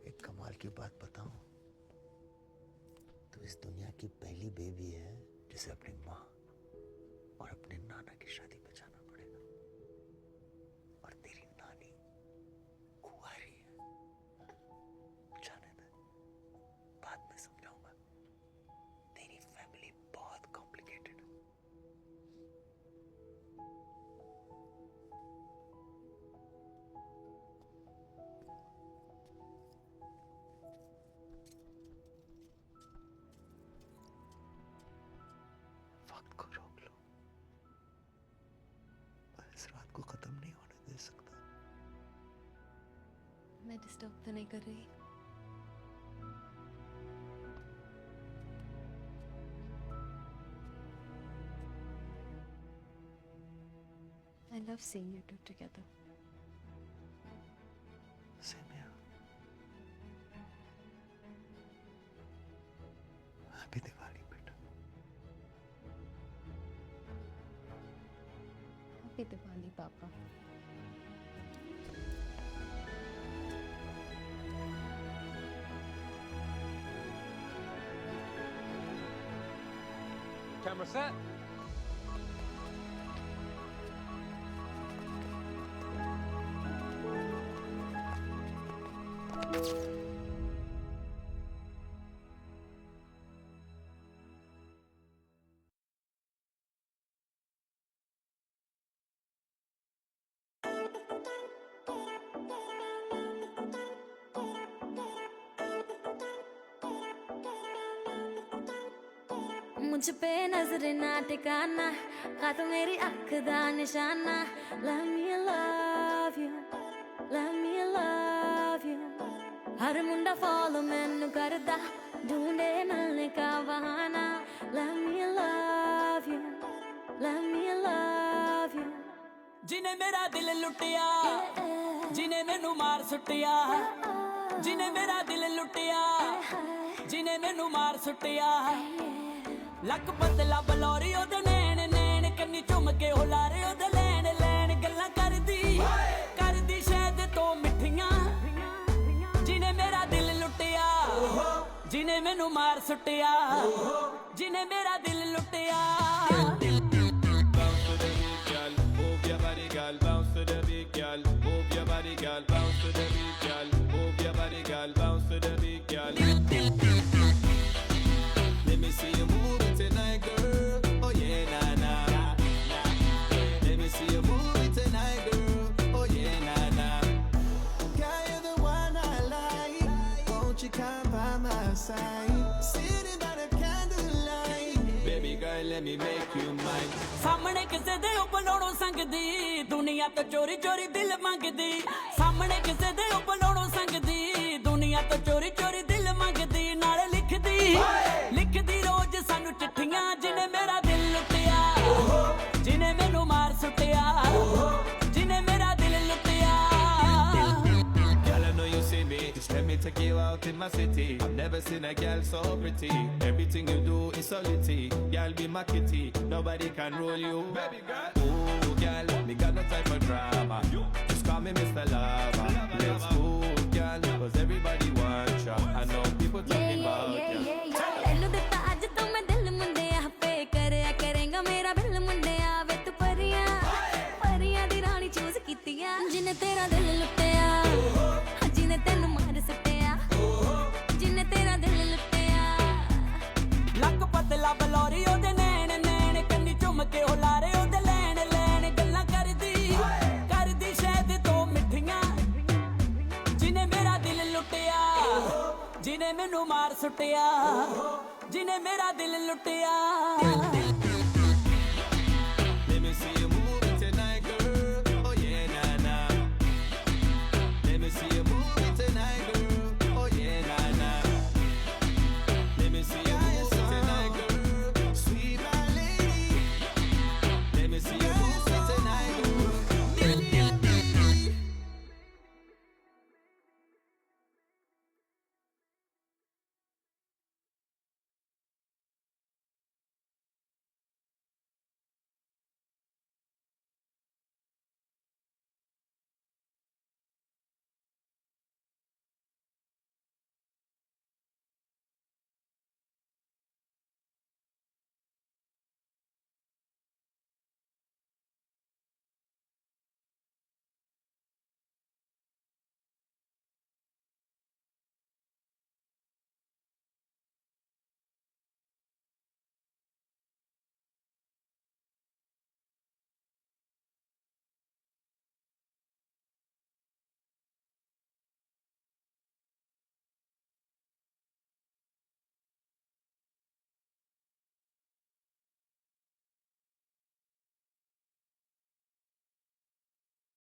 एक कमाल की बात बताऊं, तो इस दुनिया की पहली बेबी है जिसे अपनी माँ और अपने नाना की शादी में जाना पड़ेगा। और तेरी नानी कुंवारी है। जाने दे, बाद में समझाऊंगा। तेरी फैमिली बहुत कॉम्प्लिकेटेड है। वक्त को रोक लो, मैं इस रात को खत्म नहीं होने दे सकता। मैं डिस्टर्ब तो नहीं कर रही? I love seeing you two together. Same here. Happy Diwali, beta. Happy Diwali, Papa. Camera set. मुझ पे नजर ना टिकाना, खा तो मेरी अख दा निशाना। Let me love you, let me love you। Her Munda follow मैनू करदा, ढूंढे मिलने का बहाना। Let me love you, let me love you। जिने मेरा दिल लुटिया, जिने मैनू मार सुटिया, जिने मेरा दिल लुटिया, जिने मैनू मार सुटिया। लक बदला बलौरी ओदे नैन नैन, कन्नी चुम के हुलारे ओदे लैन लैन। गल्लां करदी शायद तो मिठियां, जिने मेरा दिल लुटिया, जिने मैनू मार सुटिया, जिने मेरा दिल लुटिया। Move your body, girl, bounce to the beat, girl. Move your body, girl, bounce to the beat, girl. Move your body, girl, bounce to the beat, girl. Let me see you move it tonight, girl. Oh yeah, nah, nah, nah. Let me see you move it tonight, girl. Oh yeah, nah, nah. Girl, you're the one I like. Won't you come by my side? Sitting by the candlelight. Baby girl, let me make you mine. सामने किसे दे उपलोड़ो संगदी, दुनिया तो चोरी चोरी दिल मंगदी। सामने किसे दे उपलोड़ो संगदी, दुनिया तो चोरी चोरी दिल मंगदी। नाले लिखदी रोज सानू चिट्ठियां, जिने मेरा दिल लुटिया, जिने मैनू मार सुटिया, जिने मेरा दिल लुटिया। Girl, I know you see me. Just let me take you out in my city. I've never seen a girl so pretty. Everything you do is so litty. Girl, be my kitty. Nobody can rule you. Baby girl. Ooh, girl, me got no time for drama. Just call me Mr. Lover. Let's go, girl, cause everybody wants you. I know people talking about you. ਤੈਨੂੰ ਦਿੱਤਾ ਅੱਜ ਤੋਂ ਮੈਂ ਦਿਲ ਮੁੰਡਿਆ, ਪੇ ਕਰਿਆ ਕਰੇਗਾ ਮੇਰਾ ਬਿੱਲ ਮੁੰਡਿਆ। ਵੇ ਤੂੰ ਪਰੀਆਂ ਦੀ ਰਾਣੀ ਚੂਜ਼ ਕੀਤੀਆਂ, ਜਿਨੇ ਤੇਰਾ ਦਿਲ ਲੁੱਟਿਆ, ਜਿਨੇ ਤੈਨੂੰ ਮਾਰ ਸੁੱਟਿਆ, ਜਿਨੇ ਤੇਰਾ ਦਿਲ ਲੁੱਟਿਆ। मैनू मार सुटिया जिने मेरा दिल लुटिया